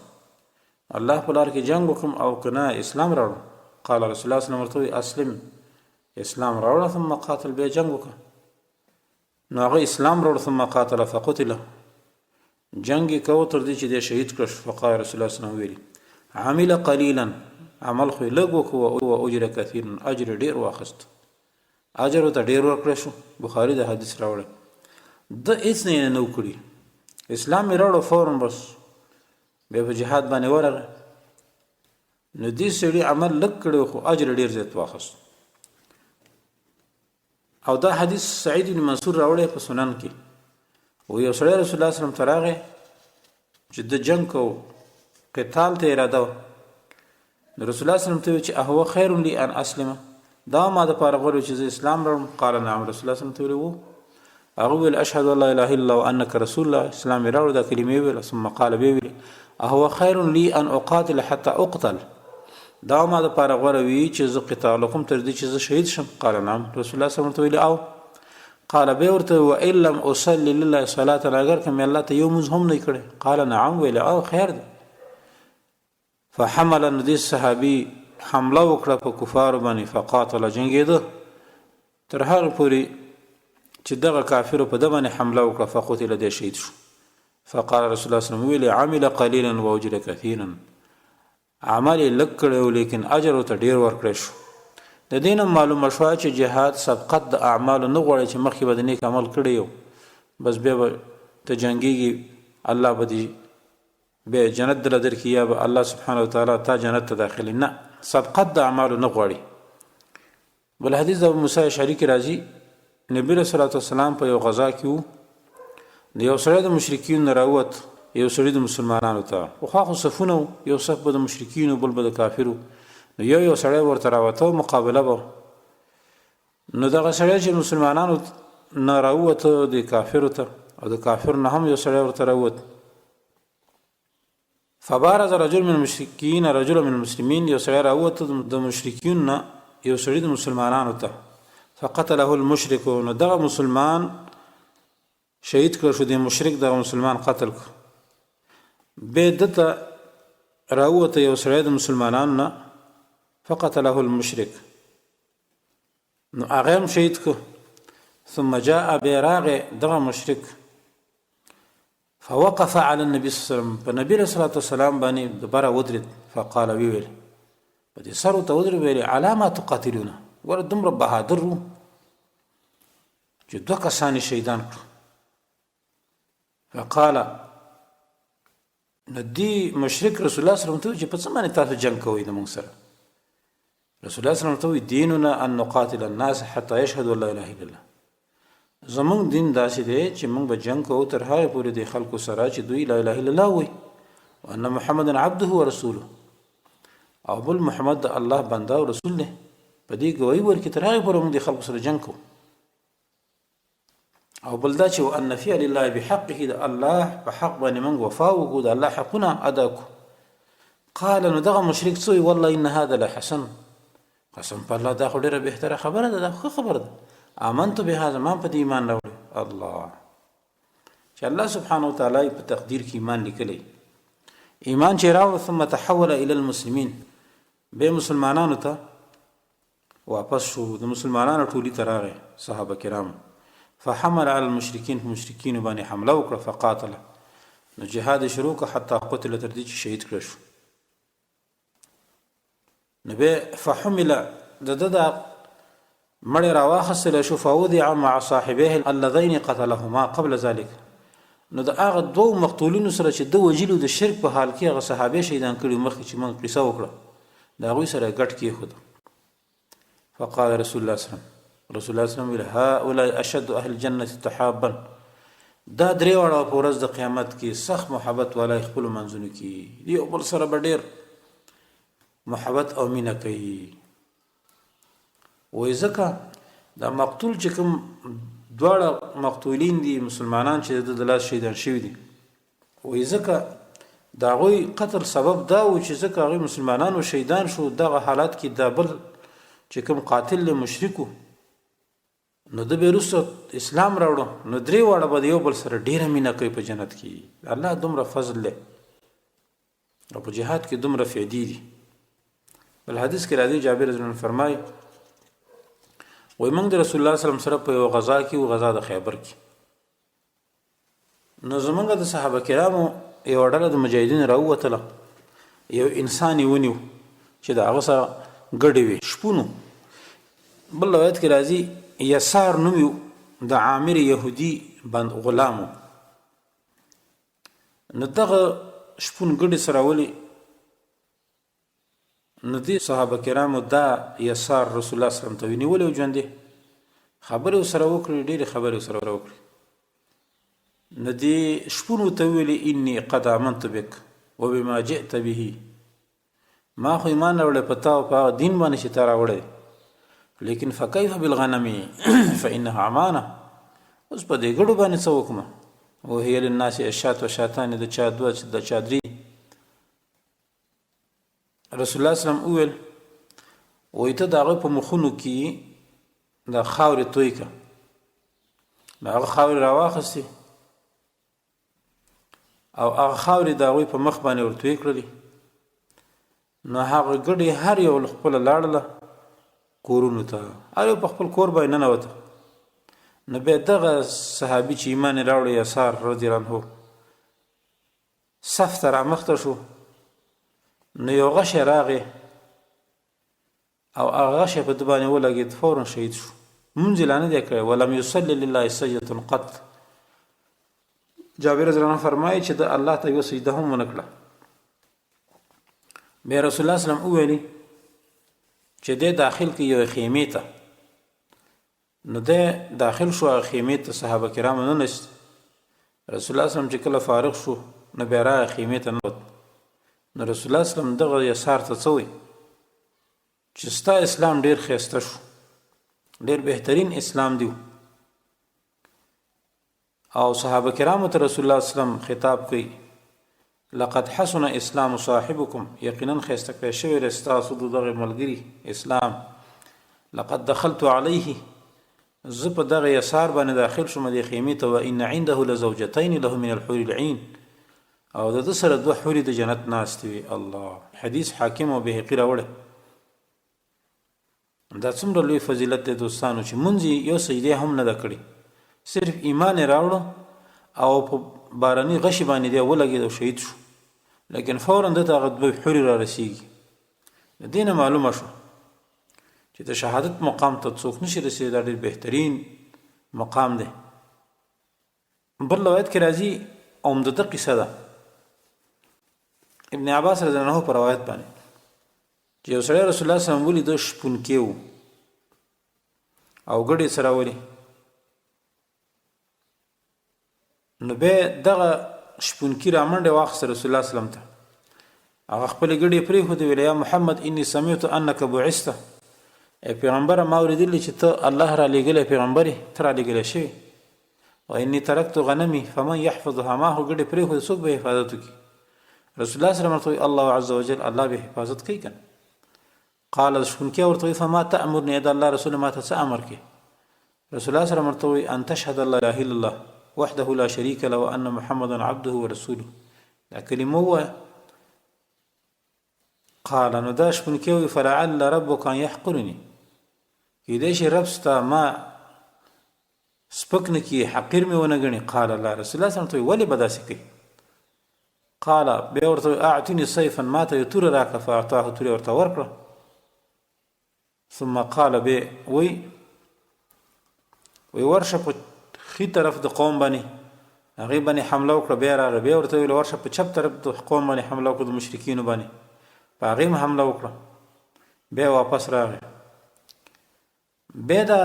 [SPEAKER 1] الله په لار کې جنگ وکړم او که نه اسلام راوړم. قال رسول الله صلی الله علیه وسلم ورته اسلم اسلام راوړه ثم قاتل بیا جنگ وکړه. نو هغه اسلام راوړ ثم قاتل فقتل جنگ یې کوه تر دې چې دی شهید کړه. فقال رسول الله صلی الله علیه وسلم ویلي عمل قلیلا عمل خو یې لږ وکړو او اجر کثیر اجر ډېر واخیست اجر ورته ډېر ورکړی شو. بخاري د حدیث راوړی د هېڅ نه یې نه وکړي اسلام یې راوړو فوراً بس بیا په جهاد باندې ورغی. نو دې سړي عمل لږ کړی خو اجر ډېر زیات واخیست. او دا حدیث سعید بن منصور راوړی په سنن کې و یو سړی رسول الله صلی الله علیه وسلم ته راغی چې د جنگ کو قتال ته اراده وه. رسول الله صلی الله علیه وسلم ته ویل چې اهو خیر لی ان اسلم دا ما د پاره غوړو چې زه اسلام راوړم. قال نعم رسول الله صلی الله علیه وسلم ته ویل هغه ویل اشهد ان لا اله الا الله وانک رسول الله اسلام یې راوړ دا کلمې ویل. ثم قال بیا ویل اهو خیر لی ان اقاتل حتى اقتل دا ما د پاره غوړه وی چې زه قتال کوم تر دې چې زه شهید شم. قال نعم رسول الله صلی الله علیه وسلم ته ویل او قال بیا ورته وان لم اصلي لله صلاه اگر کوم الله ته یو مز هم نه کړي. قال نعم ویل او خیر ده. فحمل النبي صحابي حمله وکړه په کفار باندې فقاتل جنگیده تر هغه پورې چې دغه کافر په د باندې حمله وکړه فقتل د شهید شو. فقال رسول الله صلی الله علیه وسلم عمل قليلا واجر كثيرا عمل لږ کړو لیکن اجر ته ډیر ورکړی شو. د دین معلومه شو چې جهاد سبقت د اعمال نه غواړي چې مخکې به د نیک عمل کړی یو بس بیا ته جنگیږي الله به به جنت دل درکې یا به الله سبحانه وتعالی تا جنت ته داخلي نه سبقت د اعمال نه غواړي. بل حدیث د ابو موسی اشعری کې راځي نبی رسول الله صلی الله علیه وسلم په یو غزا کې وو د یو سړی د مشرکین نه راووت یو سړی د مسلمانانو ته خو صفونه یو صف به د مشرکین بل به د کافرو نو یو سړی ورته راوته مقابله به نو دغه سړی چې مسلمانانو نه راووته د کافرو ته او د کافر نه هم یو سړی ورته راووت. فبارز رجل من المشركين رجل من المسلمين یو سړی راووت د مشرکین نه یو سړی د مسلمانانو ته فقتله المشرك نو دغه مسلمان شهید کړ شو د مشرک دغه مسلمان قتل کړ. به دته راووت یو سړی د مسلمانانو نه فقتله المشرك نو هغه هم شهید کړ. ثم جاء براغ دغه مشرک فوقف على النبي صلى الله عليه وسلم فنبي صلى الله عليه وسلم باندې دبره ودرت فقال ویل په دې سره ته ودرت ویل علامات تقاتلون ور دمر بهادر چې دوه کسان شهیدان کړ. فقال ندی مشرک رسول الله صلی الله علیه وسلم چې په څه باندې تاسو جنگ کوئ د موږ سره. رسول الله صلی الله علیه وسلم دیننا ان نقاتل الناس حتى يشهدوا لا اله الا الله زمونږ دین داسې دی چې موږ به جنگ کوو تر هغه پورې د خلکو سره چې دوی لا اله الا الله وایي وان محمد عبده ورسوله او بل محمد الله بنده او رسول دی په دې ګواهي ورکړي تر هغه پورې موږ د خلکو سره جنگ کوو. او بل دا چې وان نفي لله بحقه د الله په حق باندې موږ وفا وکړو د الله حقونه ادا کړو. قال نو دغه مشرک څوی والله ان هذا لحسن قسم په الله دا خو ډیره بهتره خبره ده دا خو خبره ده آمنت بهذا ما په ایمان راوړ الله چې الله سبحانه وتعالى په تقدیر کې ایمان لیکلی ایمان چې راوړ ثم تحول الى المسلمين به مسلمانانو ته واپس شو د مسلمانانو ټولي تراغه صحابه کرام فحمل على المشركين مشرکین باندې حمله وکړه فقاتل نو جهاد شروع ک حتی قتل تر دې چې شهید کړ شو. نبی فحمل د مړی راواخستل شو فوضع مع صاحبه اللذين قتلهما قبل ذلك نو د هغه دوه مقتولینو سره چې د وجلو د شرک په حال کې هغه صحابه شهیدان کړي مخکې چې موږ قصه وکړه دا غوي سره ګټ کې خود. فقال رسول الله صلی الله علیه وسلم هؤلاء اشد اهل الجنه تحابا دا درې وړه په ورځ د قیامت کې سخت محبت ولای خپل منځونو کې دی او بل سره ډېر محبت او مینه کوي. وای ځکه دا مقتول چې کوم دواړه مقتولین دي مسلمانان چې د لاس شهیدان شوي دي، وای ځکه د هغوی قتل سبب دا و چې ځکه هغوی مسلمانانو شهیدان شو، دغه حالات کې دا بل چې کوم قاتل مشرکو نو د به وروسته اسلام راوړو، نو درې واړه به د یو بل سره ډیره مینه کوي په جنت کې. الله دومره فضل دی او په جهاد کې دومره فیدی دي. بل حدیث کې راځي جابر رضی الله عنه فرمایي وای موږ د رسول الله صلی الله علیه وسلم سره په یو غزا کې و غزا د خیبر کې، نو زمونږ د صحابه کرامو یو ډله د مجاهدین راووتله، یو انسان یې ونیو چې د هغه سره ګډې وې شپونو. بل روایت کې راځي یسار نوم یو د عامر یهودي بند غلامو، نو دغه شپون ګډې سره ولي، نو دې صحابه کرامو دا یسار رسول الله صلی الله علیه وسلم ته ونیولی و ژوندی، خبرې ورسره وکړې، ډېرې خبرې ورسره وکړې. نو دې شپون ورته وویلې انی قد آمنت بک وبما جئت به، ما خو ایمان راوړی په تا او په هغه دین باندې چې تا راوړی، لیکن فکیف بالغنم فانها امانه، اوس په دې ګډو باندې څه وکړم؟ وهي للناس الشاة وشاتان، د چا دوه د چا درې. رسول الله صلی الله علیه وسلم وویل وایي ته د هغه په مخونو کې د خاورې توی که، د هغه خاورې راواخستې او هغه خاورې د هغوی په مخ باندې ورتوی کړلې، نو هغه ګډې هر یو له خپله لاړله کورونو ته، هر یو په خپل کور باندې ننوته. نو بیا دغه صحابي چې ایمان یې راوړی یسار رضی الله عنه صف ته رامخته شو، نو یو غشی راغی او هغه غشی په ده باندې ولګېد، فورا شهید شو. مونځ یې لا نه دی کړی، ولم یصلي لله سجدة قط. جابر رضی الله عنه فرمایي چې د الله ته یوه سجده هم ونه کړه. بیا رسول الله صلی الله علیه وسلم وویلي چې دی داخل کې یو خیمې ته، نو دی داخل شو هغه خیمې ته، صحابه کرامو ننست. رسول الله صلی الله علیه وسلم چې کله فارغ شو نو بیا راغی خیمې ته ننوت. نو رسول الله صلی الله علیه وسلم دغه یسار ته څه وایي چې ستا اسلام ډېر ښایسته شو، ډېر بهترین اسلام دی. او صحابه کرامو ته رسول الله صلی الله علیه وسلم خطاب کوي لقد حسن اسلام صاحبکم، یقینا ښایسته کړی شوی دی ستاسو د دغه ملګري اسلام. لقد دخلت علیه، زه په دغه یسار باندې داخل شوم دې خیمې ته، وان عنده لزوجتین له من الحور العین، او د ده سره دوه حورې د جنت ناستې وي. الله، حدیث حاکم او بهقي راوړی. دا څومره لوی فضیلت دی دوستانو چې مونځ یو سجدې هم نه ده کړې، صرف ایمان یې راوړو او په باراني غشي باندې دی ولګېد او شهید شو، لیکن فورا دته هغه دوه حورې را رسېږي. د دې نه معلومه شو چې د شهادت مقام ته څوک نشي رسېدلی، دا ډېر بهترین مقام دی. بل روایت کې راځي عمدته قصه ده ابن عباس رضی الله عنه په روایت باندې چې یو سړی رسول الله صلی الله علیه وسلم ولیده شپونکی و او ګډې سره ولي، نو بیا دغه شپونکي رامنډې واخیسته رسول الله صلی الله علیه وسلم ته، هغه خپلې ګډې پرېښودې، ویل یا محمد انی سمعت انک بعثت، ای پیغمبره ما اورېدلي چې ته الله را لېږلی پیغمبر یې، ته را لېږلی شوې، و انی ترکت غنمي فمن یحفظها، ما خو ګډې پرېښودې څوک به حفاظت وکړي؟ رسول الله صلی الله علیه وسلم الله عز وجل، الله به حفاظت کوي کنه. قال شپونکی ورته وی فما تأمرني، د الله رسول ما ته څه امر کوي؟ رسول الله صلی الله علیه وسلم ورته وی ان تشهد الله لا اله الا الله وحده لا شريك له وان محمدا عبده ورسوله، دا کلمه ووایه. قال نو دا شپونکی وی فلعل ربک ان یحقرني، کیدای شي رب ستا ما سپک نه کي، حقیر مې ونه ګڼي. قال الله، رسول الله صلی الله علیه وسلم ولې به داسې کوي؟ قال بیا ورته اعطني سیفا، ما ته یو توره راکړه، فاعطاه، توره ورته ورکړه. ثم قال بیا وی ورشه په ښي طرف د قوم باندې هغې باندې حمله وکړه. بیا راغی بیا ورته ویل ورشه په چپ طرف د قوم باندې حمله وکړه، د مشرکینو باندې په هغې هم حمله وکړه. بیا واپس راغی، بیا دا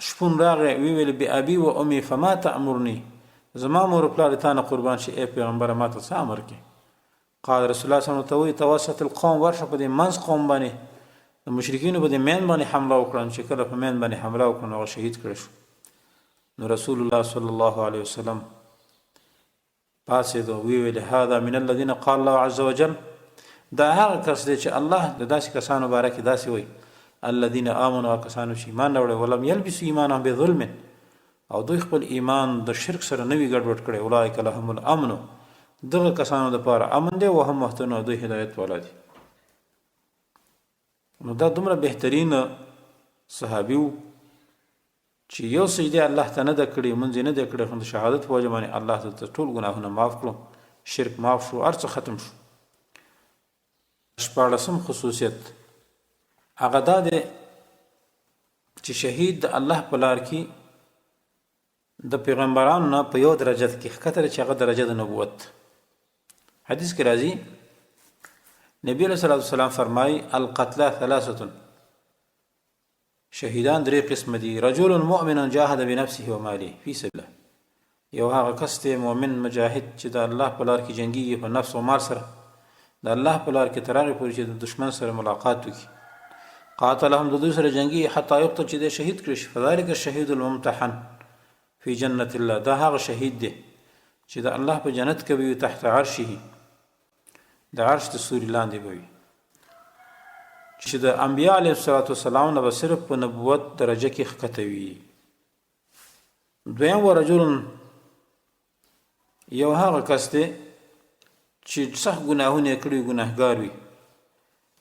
[SPEAKER 1] شپون راغی وی ویل بابي و امي فما تأمرني، زما مور پلار تا نه قربان شي، ای پیغمبره ما ته څه امر کوي؟ قال رسول الله صلی الله علیه وسلم توسط القوم ورشه په دې منځ قوم باندې د مشرکینو په دې مین باندې حمله وکړه چې کله په مین باندې حمله وکړه هغه شهید کړی شو. نو رسول الله صلی الله علیه وسلم پاسېدو ویل هذا من الذين قال الله عز وجل دا هغه کس دی چې الله د داسې کسانو باره کې داسې وایي الذين آمنوا کسانو چې ایمان راوړی ولم يلبسوا ایمانهم بظلم او دوی خپل ایمان د شرک سره نه وي ګډوډ کړی اولئک لهم الامن دغه کسانو دپاره امن دی وهم مهتدون دوی هدایت والا دي. نو دا دومره بهترین صحابي و چې یو سجده الله ته نه ده کړې مونځ یې نه دی کړی خو د شهادت په وجه باندې الله ته ټول ګناهونه معاف کړو شرک معاف شو هر څه ختم شو. شپاړسم خصوصیت هغه دا دی چې شهید د الله په لار کې د پیغمبرانو نه په یو درجه کې ښکته چې هغه درجه د نبوت. حدیث کې راځي نبی علیہ الصلوۃ والسلام فرمایي القتلى ثلاثه شهیدان درې قسم دي رجل مؤمن جاهد بنفسه وماله فی سبیل الله یو هغه کس دی مؤمن مجاهد چې د الله په لار کې جنگیږي په نفس او مال سره د الله په لار کې تر هغې پورې چې د دشمن سره ملاقات وکړي قاتلهم د دوی سره جنگي حتی یقتل چې دی شهید کړي شي فذلک الشهید الممتحن فی جنت الله دا هغه شهید دی چې د الله په جنت کې وي تحت عرشه د عرش د سوري لاندې به وي چې د انبیاء علیه السلام نه به صرف په نبوت درجه کې ښکته وي. دویم ورجل یو هغه کس دی چې سخت ګناهونه یې کړي ګناهګار وي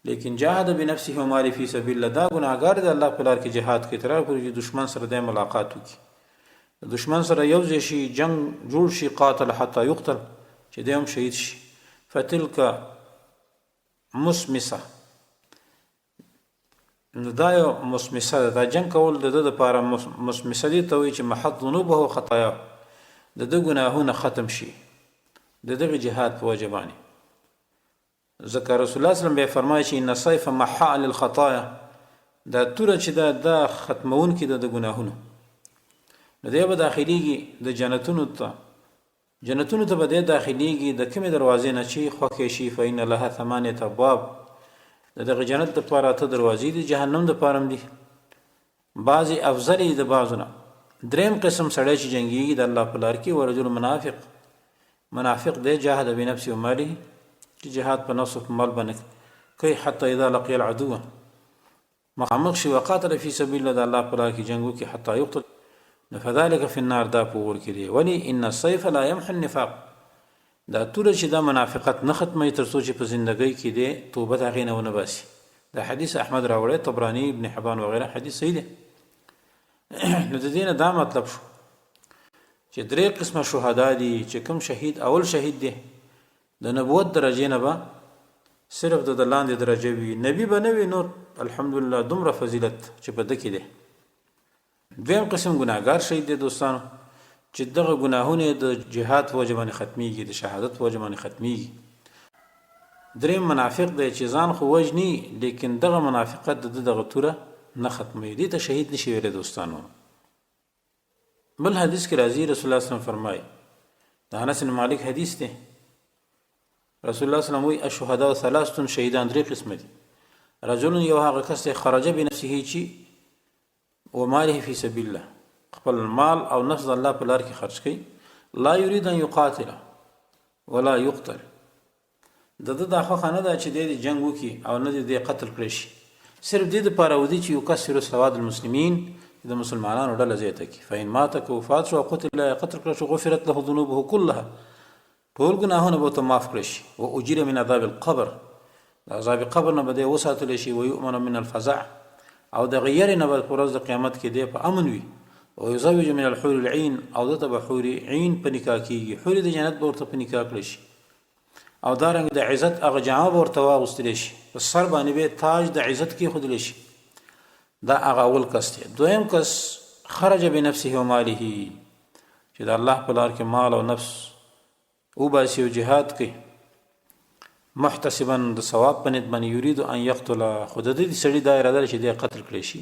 [SPEAKER 1] لیکن جاهد بنفسه وماله فی سبیل الله دا ګناهګار دی الله په لار کې جهاد کوي تر هغې پورې چې دشمن سره دی ملاقات وکړي د دشمن سره یو ځای شي جنگ جوړ شي قاتل حتی یقتل چې دی هم شهید شي. فتلک مسمسه نو دا یو مسمسه ده دا جنگ کول د ده دپاره مسمسه دې ته وایي چې محط ذنوبه و خطایا د ده ګناهونه ختم شي د دغه جهاد په وجه باندې. ځکه رسول الله وسلم بیا فرمایي چې ان السیف محاء للخطایا دا توره چې دا ختمونکې ده د ګناهونو نو دی به داخلیږي د جنتونو ته به دی داخلیږي د کومې دروازې نه چې خوښې شي فإن لها ثمانیة ابواب د دغه جنت دپاره اته دروازې دي جهنم دپاره هم دي بعضې افضل دي د بعضو نه. دریم قسم سړی چې جنګیږي د الله په لار کې ورجل منافق دی جاهد بنفسه وماله چې جهاد په نفس او په مال باندې کوي حتی اذا لقي العدو مخامخ شي وقاتل فی سبیل الله د الله په لار کې جنګ وکړي حتی یقتل فذلك في النار دا په اور کې دی. ولی ان السيف لا يمحو النفاق دا توره چې دا منافقت نه ختموي تر څو چې په زندګۍ کې دی توبه د هغې نه ونه باسي. دا حدیث احمد راوړی طبراني ابن حبان وغیره حدیث صحیح دی. نو د دې نه دا مطلب شو چې درې قسمه شهدا دي چې کوم شهید اول شهید دی د نبوت درجې نه به صرف د لاندې درجه وي نبی به نه وي نور الحمدلله دومره فضیلت چې په ده کې دی. دویم قسم ګناهګار شهید دی دوستانو چې دغه ګناهونه د جهاد په وجه باندې ختمیږي د شهادت په وجه باندې ختمیږي. دریم منافق دی چې ځان خو وژني لیکن دغه منافقت د دغه توره نه ختموي دې ته شهید نشي ویلی دوستانو. بل حدیث کې راځي رسول الله صلی الله علیه وسلم فرمایي د انس بن مالک حدیث دی رسول الله صلی الله علیه وسلم وایي الشهداء ثلاثه شهیدان درې قسم دي رجل یو هغه کس دی خرج بنفسه چې وماله فی سبیل الله خپل مال او نفس الله په لار کې خرج کړي لا یرید ان یقاتل ولا یقتل د دا خوښه نه ده چې د جنگ وکړي او نه د قتل کړي شي صرف دې دپاره ودي چې یکسر سواد المسلمین د مسلمانانو ډله زیاته کړي فإن مات که وفات شو قتل قتل کړه شو غفرت له ذنوبه كلها ټول ګناهونه به ورته معاف کړي شي و اجیر من عذاب القبر د عذاب قبر نه به دی وساتلی شي و یؤمن من الفزع او د غیر نه به په ورځ د قیامت کې دی په امن وي او یزوج من الحور العين او دته به حور عین په نکاح کیږي حور د جنت به ورته په نکاح کړي شي او دارنګ د عزت هغه جامه به ورته واغوستلی شي په سر باندې به تاج د عزت کېښودلی شي دا هغه اول کس دی. دویم کس خرج بنفسه و ماله چې د الله په لار کې مال او نفس وباسي او جهاد کوي محتسبا د ثواب په نیت باندې یرید ان یقتل خو د دې سړي دا اراده چې دی قتل کړی شي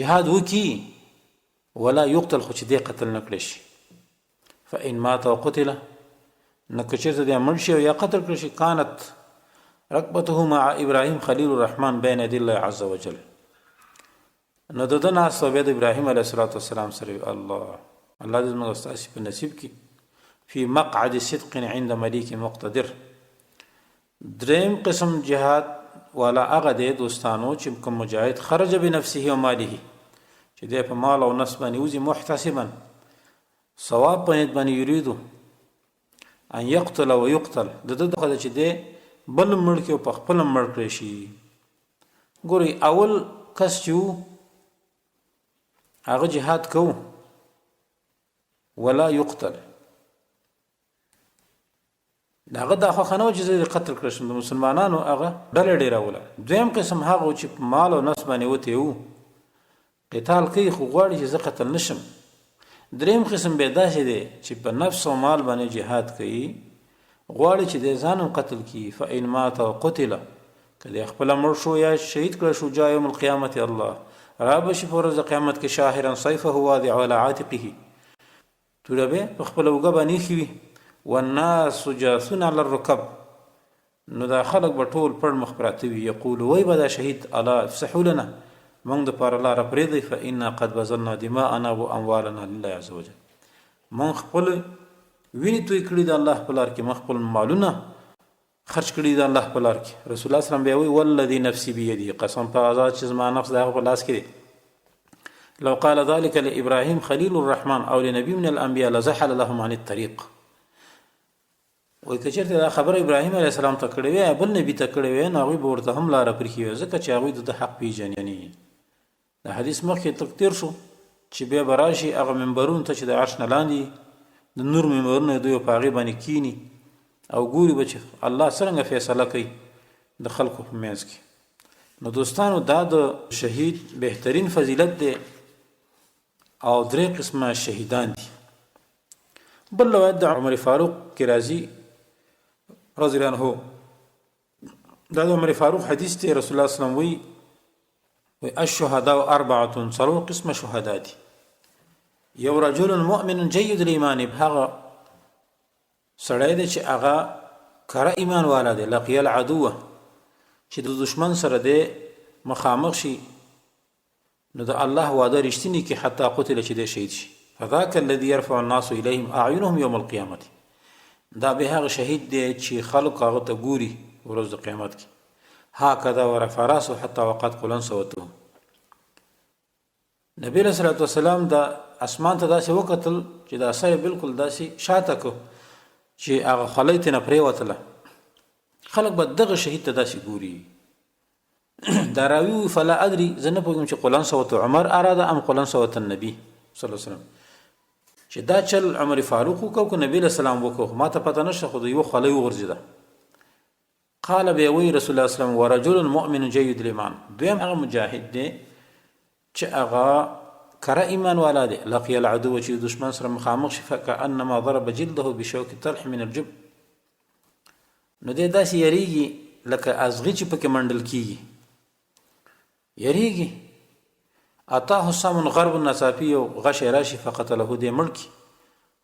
[SPEAKER 1] جهاد وکړي ولا یقتل خو چې دی قتل نه کړی شي فإن مات وقتل نو که چېرته دی مړ شي او یا قتل کړل شي کانت رکبته مع ابراهیم خلیل الرحمن بین یدی الله عز وجل نو د ده ناست و بیا د ابراهیم علیه السلام سره الله دې زموږ او ستاسې په نصیب کړي فی مقعد صدق عند ملیک مقتدر. دریم قسم جهاد والا هغه دی دوستانو چې کوم مجاهد خرج بنفسه و ماله چې دی په مال او نفس باندې وځي محتسبا ثواب په نیت باندې یریدو ان یقتل و یقتل د ده دغه چې دی بل مړ کړي او په خپله مړ کړی شي. ګورئ اول کس چې و هغه جهاد کو ولا یقتل هغه دا خو نه و چې زه قتل کړی شم د مسلمانانو هغه ډله ډېره وله. دویم قسم هغه و چې په مال او نفس باندې وتی و قتال کوي خو غواړي چې زه قتل نشم. دریم قسم بیا داسې دی چې په نفس او مال باندې جهاد کوي غواړي چې د ځانم قتل کړي فإن مات او قتل که دی خپله مړ شو یا شهید کړی شو جاء یوم القیامت الله را به شي په ورځ د قیامت کې شاهرا سیفه واضع علی عاتقه توره به په خپله اوږه باندې ایښي وي والناس جاثون علی الرکب نو دا خلک به ټول پړ مخ پراته وي یقول وای به دا شهید الا افسحوا لنا موږ دپاره لاره پرېږدئ فانا قد بذلنا دماءنا و اموالنا لله عز وجل موږ خپل وینې توی کړي د الله په لار کې موږ خپل مالونه خرج کړي د الله په لار کې. رسول الله سلام بیا وایي والذي نفسي بيده قسم په ازاد چې زما نفس د هغه په لاس کې دی لو قال ذلك لابراهيم خليل الرحمن او لنبي من الانبياء لزحل لهم عن الطريق. وایي که چېرته دا خبره ابراهیم علیه السلام ته کړې وی بل نبي ته کړې وی نو هغوی به ورته هم لاره پرېښې وی ځکه چې هغوی د حق پیژني. د حدیث مخکې تیر شو چې بیا به راشي هغه منبرونو ته چې د عرش نه لاندې د نور منبرونه دوی په هغې باندې کینی او ګوري به چې الله څرنګه فیصله کوي د خلکو په منځ کې. نو دوستانو دا د شهید بهترین فضیلت دی او درې قسمه شهیدان دي. بل روایت د عمر فاروق کې راځي رضی الله عنه دا د عمر فاروق حدیث دی. رسول الله صلی الله علیه وسلم وی الشهداء اربعه څلور قسمه شهدا دي. یو رجل مؤمن جید الايمان هغه سړی دی چې هغه کره ایمان والا دی لقي العدو چې د دشمن سره دی مخامخ شي نو د الله وعده رښتینی کې حتی قتل چې دی شهید شي فذاك الذي يرفع الناس اليهم اعينهم يوم القيامه دا به هغه شهید دی چې خلق هغه ته ګوري ورځ د قیامت کې هكذا ورفع راسه حتى وقد قلن سوته. نبی صلی الله علیه وسلم دا اسمان ته داسې وکتل چې دا سره بالکل داسې شاته کو چې هغه خلی ته نه پرېوتله خلک به دغه شهید ته داسې ګوري. دا راوي فلا ادري زه نه پوهېږم چې قلن سوته عمر اراده ام قلن سوته النبي صلی الله علیه وسلم چې دا چل عمر فاروق وکړو که نبی علیه السلام وکړو ما ته پته نشته خو د یو خلی وغورځېده. قال بیا وی رسول الله صلی الله علیه وسلم ورجل مؤمن جید الايمان دویم هغه مجاهد دی چې هغه کره ایمان والا دی لقي العدو چې دشمن سره مخامخ شي فكأنما ضرب جلده بشوك طرح من الجب نو دی داسې یریږي لکه ازغي چې پکې منډل کیږي یریږي. اتاه سام غرب النصافي غش راشي فقتله دی ملکی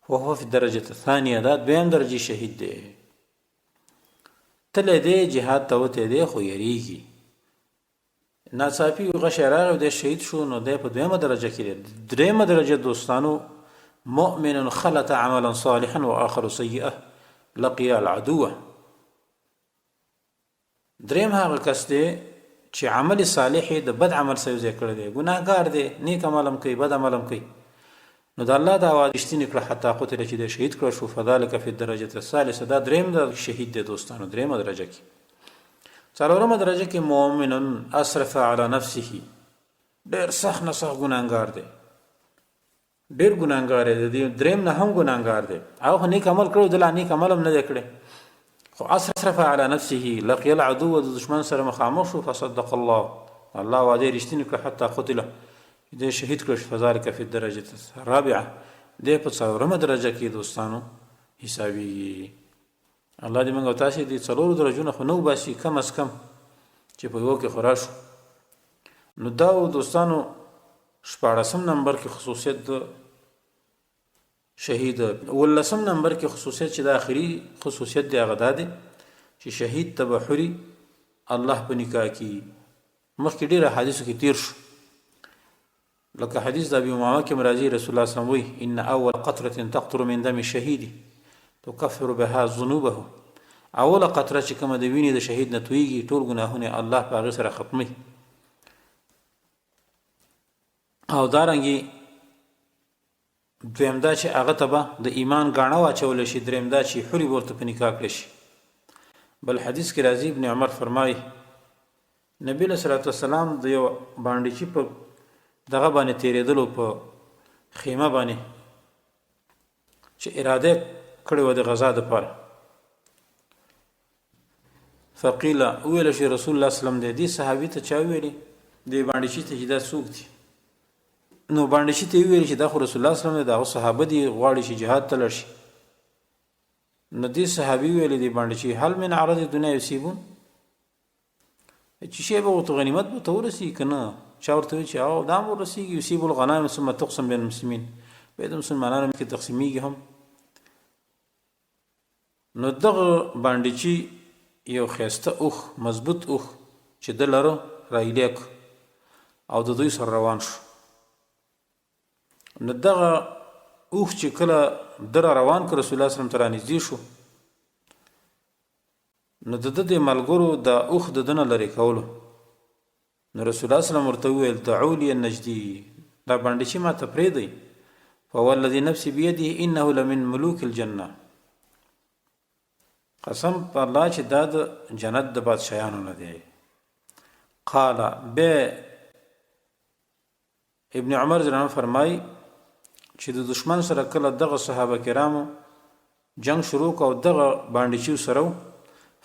[SPEAKER 1] وهو في الدرجه الثانيه دا دویم درجه شهید دی. تل دی جهاد ته وته دی خو یریږي ناڅاپي غش راغی د شهید شو نو دی په دویمه درجه کې دی. دریمه درجه دوستانو مؤمن خلط عملا صالحا واخر سيئه لقي العدو. دریم هغه کس دی چې عمل صالح د بد عمل سره ځای کړی دی ګناهګار دی نیک عمل هم کوي بد عمل هم کوي نو د الله دا وعده رښتینې کړه حتی قتل چې دی شهید کړه شو فذلک فی الدرجه الثالثه دا دریم د شهید دی دوستانو دریمه درجه کې. څلورمه درجه کې مؤمن اسرف علی نفسه ډېر سخت نه سخت ګناهګار دی ډېر ګناهګار دی دریم نه هم ګناهګار دی او نیک عمل کړو د نیک عمل هم نه دی کړی خو اسرف علی نفسه لقي العدو د دشمن سره مخامخ شو فصدق الله وعده رښتینې کړه حتی قتله دی شهید کړه فذلک فی الدرجه الرابعه دی په څلورمه درجه کې دوستانو حسابي. الله دې موږ تاسو دې څلورو درجونه خو نو باسي کم از کم چې په یو کې خورا شو. نو دا دوستانو 14 نمبر کې خصوصیت د شهید. ولسم نمبر کې خصوصیت چې د آخري خصوصیت دی هغه دا دی چې شهید ته به حوري الله په نکاح کې مخکې ډېر حدیثو کې تیر شو، لکه حدیث د ابي امامه کې راځي رسول الله صلی الله علیه وسلم وایي ان اول قطره تقطر من دم الشهید تكفر بها ذنوبه. اوله قطره چې کومه د وینې د شهید نه تویږي ټول ګناهونه الله په هغه سره ختمي. او دارنګي دویم دا چې هغه ته به د ایمان ګاڼه واچول شي، دریم دا چې حوري ورته په نکاح کړی شي. بل حدیث کې راځي ابن عمر فرمایي نبی له صلوات والسلام د یو باندې چې په دغه باندې تیرېدلو په خیمه باندې چې اراده کړې و د غزا دپاره، فقیل ویل شي رسول الله صلی الله علیه وسلم دې صحابي ته چا ویلي دې باندې چې ته دا څوک دي؟ نو باندې چې ته ویل چې دا خو رسول الله صلی الله علیه وسلم دا صحابه دي غواړي چې جهاد ته لړ شي. نو دې صحابي ویل دې باندې چې هل من عرض الدنيا يصيبون، چې شی به ورته غنیمت به ته ورسي کنه چا ورته وي چې او دا مو ورسیږي يصيب الغنائم ثم تقسم بين المسلمين، به د مسلمانانو کې تقسیمیږي هم. نو دغه باندې چې یو خیسته اوخ مضبوط اوخ چې د لره رایلیک او د دوی سره روان شو. نو دغه اوخ چې کله در روان کړ رسول الله صلی الله علیه وسلم ته رانږدې شو، نو د دې ملګرو د اوخ د دنه لري کولو، نو رسول الله صلی الله علیه وسلم ورته وویل تعولي النجدي دا باندې چې ما ته پرېږدئ فوالذي نفسي بيده انه لمن ملوك الجنه، قسم په الله چې دا د جنت د بادشاهانو نه دی. قال به ابن عمر رضی فرمای چې د دشمن سره کله دغه صحابه کرامو جنگ شروع کو دغه باندې چې سره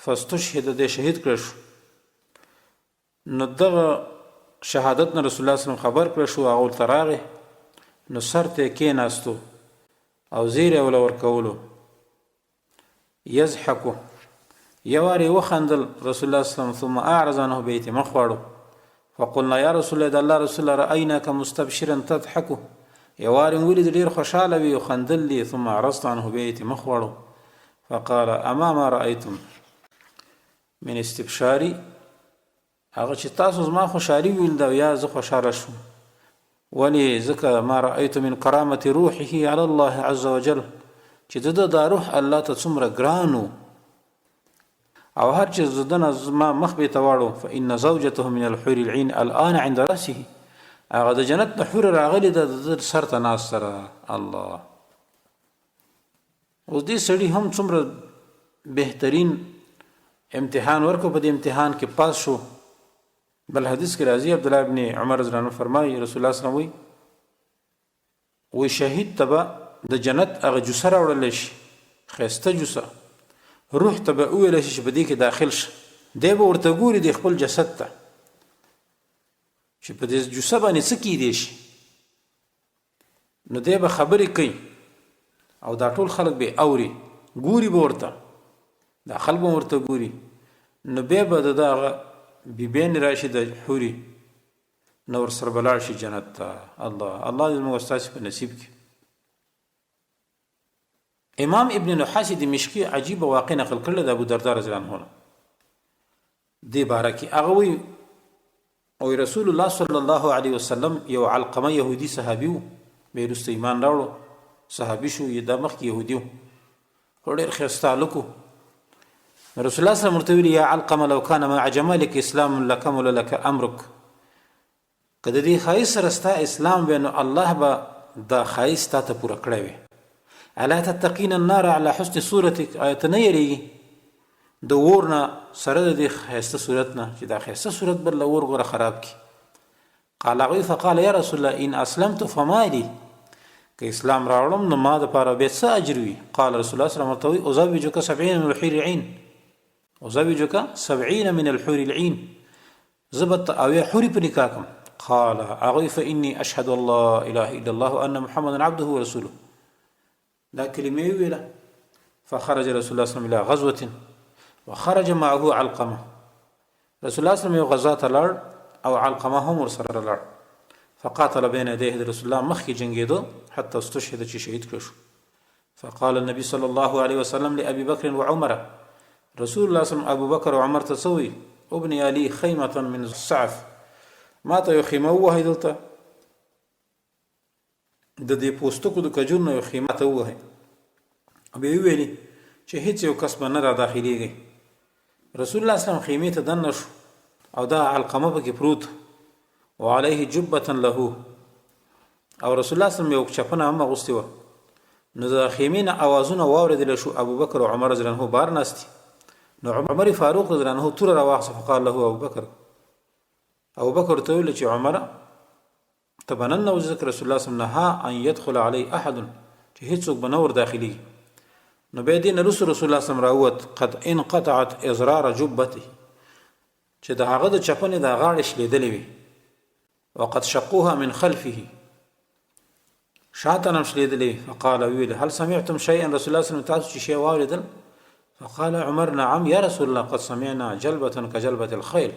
[SPEAKER 1] فاستشهد د شهید کړ شو. نو دغه شهادت نه رسول الله صلی الله علیه وسلم خبر کړ شو، هغه تراغه نو سر ته کې ناستو او زیره ول ورکولو یضحکو یواری وخندل رسول الله صلی الله علیه وسلم ثم اعرض عنه بیت مخوړو فقلنا یا رسول الله رسول الله رایناک مستبشرا تضحك، یواری ولید ډیر خوشاله وی خندل لي ثم عرضت عنه بیت مخوړو فقال اما ما رايتم من استبشاري، هغه چې تاسو زما خوشالي ویل دا یا زه خوشاله شوم، ولی ذکر ما رايت من کرامه روحه على الله عز وجل، چې د روح الله ته څومره ګرانو او هر چې زدن زما مخ به تواړو فإن زوجته من الحور العين الآن عند رأسه، هغه د جنت د حور راغلي د سر ته ناس سره. الله اوس دې سړي هم څومره بهترین امتحان ورکو، په دې امتحان کې پاس شو. بل حدیث کې راځي عبد الله ابن عمر رضی الله عنه فرمایي رسول الله صلی الله علیه وسلم وی شهید تبا د جنت هغه جوسه راوړل شي، خسته جوسه، روح ته به ویل شي چې په دې کې داخل شه، دی به ورته ګوري د خپل جسد ته چې په دې جوسه باندې څه کیدی شي، نو دی به خبرې کوي او دا ټول خلک به اوري ګوري به ورته، دا خلک به ورته ګوري، نو بیا به دغه بیبین راشي د حوري نو ورسره به لاړ شي جنت ته. الله الله دې موږ ستاسو په نصیب کړي. امام ابن نحاس دمشقي عجیب واقع نقل کړل د ابو درداء رضی الله عنه دی بارکی هغه وی او رسول الله صلی الله علیه وسلم یو علقمه يهودي صحابي به رسول ایمان راوړو صحابي شو یی د مخ يهودي ډېر خسته لکو رسول الله صلی الله علیه وسلم یا علقمه لو كان مع جمالك اسلام لكمل لك امرك، کله دې خایس رستا اسلام بینو الله با دا خایس ته پوره کړی وي. الا تتقين النار على حسن صورتك، آیت نه یریږي د ورنا سره د خسته صورت نه چې دا خسته صورت بل ور غره خراب کی. قال غي فقال يا رسول الله ان اسلمت فما لي، که اسلام راوړم نو ما د پاره به څه اجر وي؟ قال رسول الله صلی الله علیه وسلم ازوجك 70 من الحور العين، ازوجك 70 من الحور العين، زبط او حور په نکاح کوم. قال اغي فاني اشهد الله اله الا الله وان محمدا عبده ورسوله، دا کلمه ویله. فخرج رسول الله صلی الله علیه وسلم الى غزوه وخرج معه علقمه، رسول الله صلی الله علیه وسلم یو غزا ته لاړ او علقمه هم ورسره لاړ. فقاتل بين يديه رسول الله مخکې جنگیدو حتی استشهد چې شهید کړ شو. فقال النبي صلى الله عليه وسلم لأبي بكر وعمر، رسول الله صلی الله علیه وسلم ابو بکر او عمر ته سوی ابني علي خيمة من السعف، ما ته یو خیمه ووهئ، دلته د دې پوستکو د کجور نه یو خیمه ته ووهئ. بیا ویلي چې هیڅ یو کس به نه را داخلیږي. رسول الله صلی الله علیه وسلم خیمې ته دننه شو او دا علقمه پکې پروت وعليه جبة له، او رسول الله صلی الله علیه وسلم یو چپنه هم اغوستې وه. نو د خیمې نه اوازونه واورېدلی شو. ابو بکر او عمر رضی الله عنه بار ناست دي. نو عمر فاروق رضی الله عنه توره راواخیسته. فقال له ابو بکر ته ویل چې عمره ته به ننوځې، ځکه رسول الله صلی الله علیه وسلم نهى ان يدخل علي احد، چې هیڅوک به نه ور داخلېږي. نو بیا دې نه وروسته رسول الله صلی الله علیه وسلم راووت قد انقطعت ازرار جبته، چې د هغه د چپنې د غاړې شلېدلې وي. وقد شقوها من خلفه، شاته هم شلېدلې. فقال ویل هل سمعتم شيئا، رسول الله صلی الله علیه وسلم تاسو چې شی واورېدل؟ فقال عمر نعم یا رسول الله قد سمعنا جلبة كجلبة الخيل،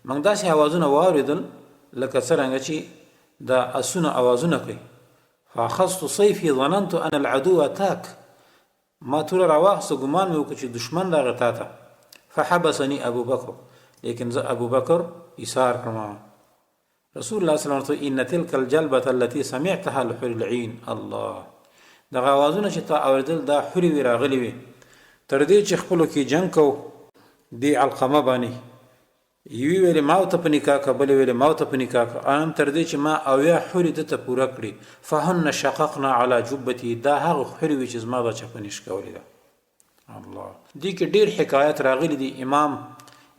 [SPEAKER 1] موږ داسې اوازونه واورېدل لکه څرنګه چې د اسونه اوازونه کوي. فاخذت صيفي ظننت ان العدو اتاك، ما توره راواخیسته ګمان مې وکړ چې دشمن راغی تا ته. فحبسني ابو بکر، لیکن زه ابو بکر ایثار کړم. رسول الله صلی الله علیه وسلم ان تلك الجلبة التي سمعتها الحر العين، الله دغه اوازونه چې تا اوریدل دا حورې وی راغلي وي. تر دې چې خپلو کې جنګ کو دی علقمه باندې، یوی ویلې ما ته په نکاح کا، بلې ویلې ما ته په نکاح کا، ان تر دې چې ما اویا حورې دته پوره کړي. فهن شققنا على جبتي، دا هغه حورې وي چې زما دا چپنیش کولې ده. الله دې کې ډېر حکایت راغلي دي. امام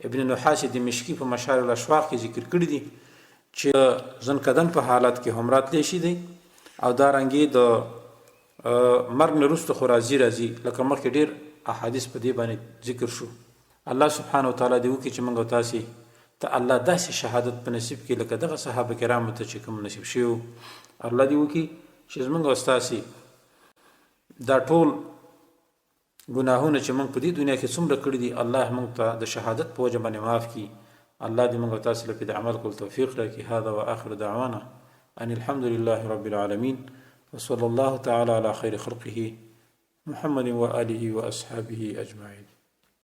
[SPEAKER 1] ابن نحاس دمشقي په مشاعر الاشواق کې ذکر کړی دي چې ځنکدن په حالت کې هم راتلی شي دی، او دارنګې د مرګ نه وروسته خو راځي لکه مخکې ډېر احادیث په دې باندې ذکر شو. الله سبحانه وتعالی دې وکړي چې موږ او تاسې ته الله داسې شهادت په نصیب کړي لکه دغه صحابه کرامو ته چې کوم نصیب شوي. الله دې وکړي چې زموږ او ستاسې دا ټول ګناهونه چې موږ په دې دنیا کې څومره کړي دي، الله موږ ته د شهادت په وجه باندې معاف کړي. الله دې موږ او تاسې له د عمل کولو توفیق راکړي. هذا واخر دعوانا ان الحمد لله رب العالمين، وصلى الله تعالى على خير خلقه محمد وآله وأصحابه أجمعين.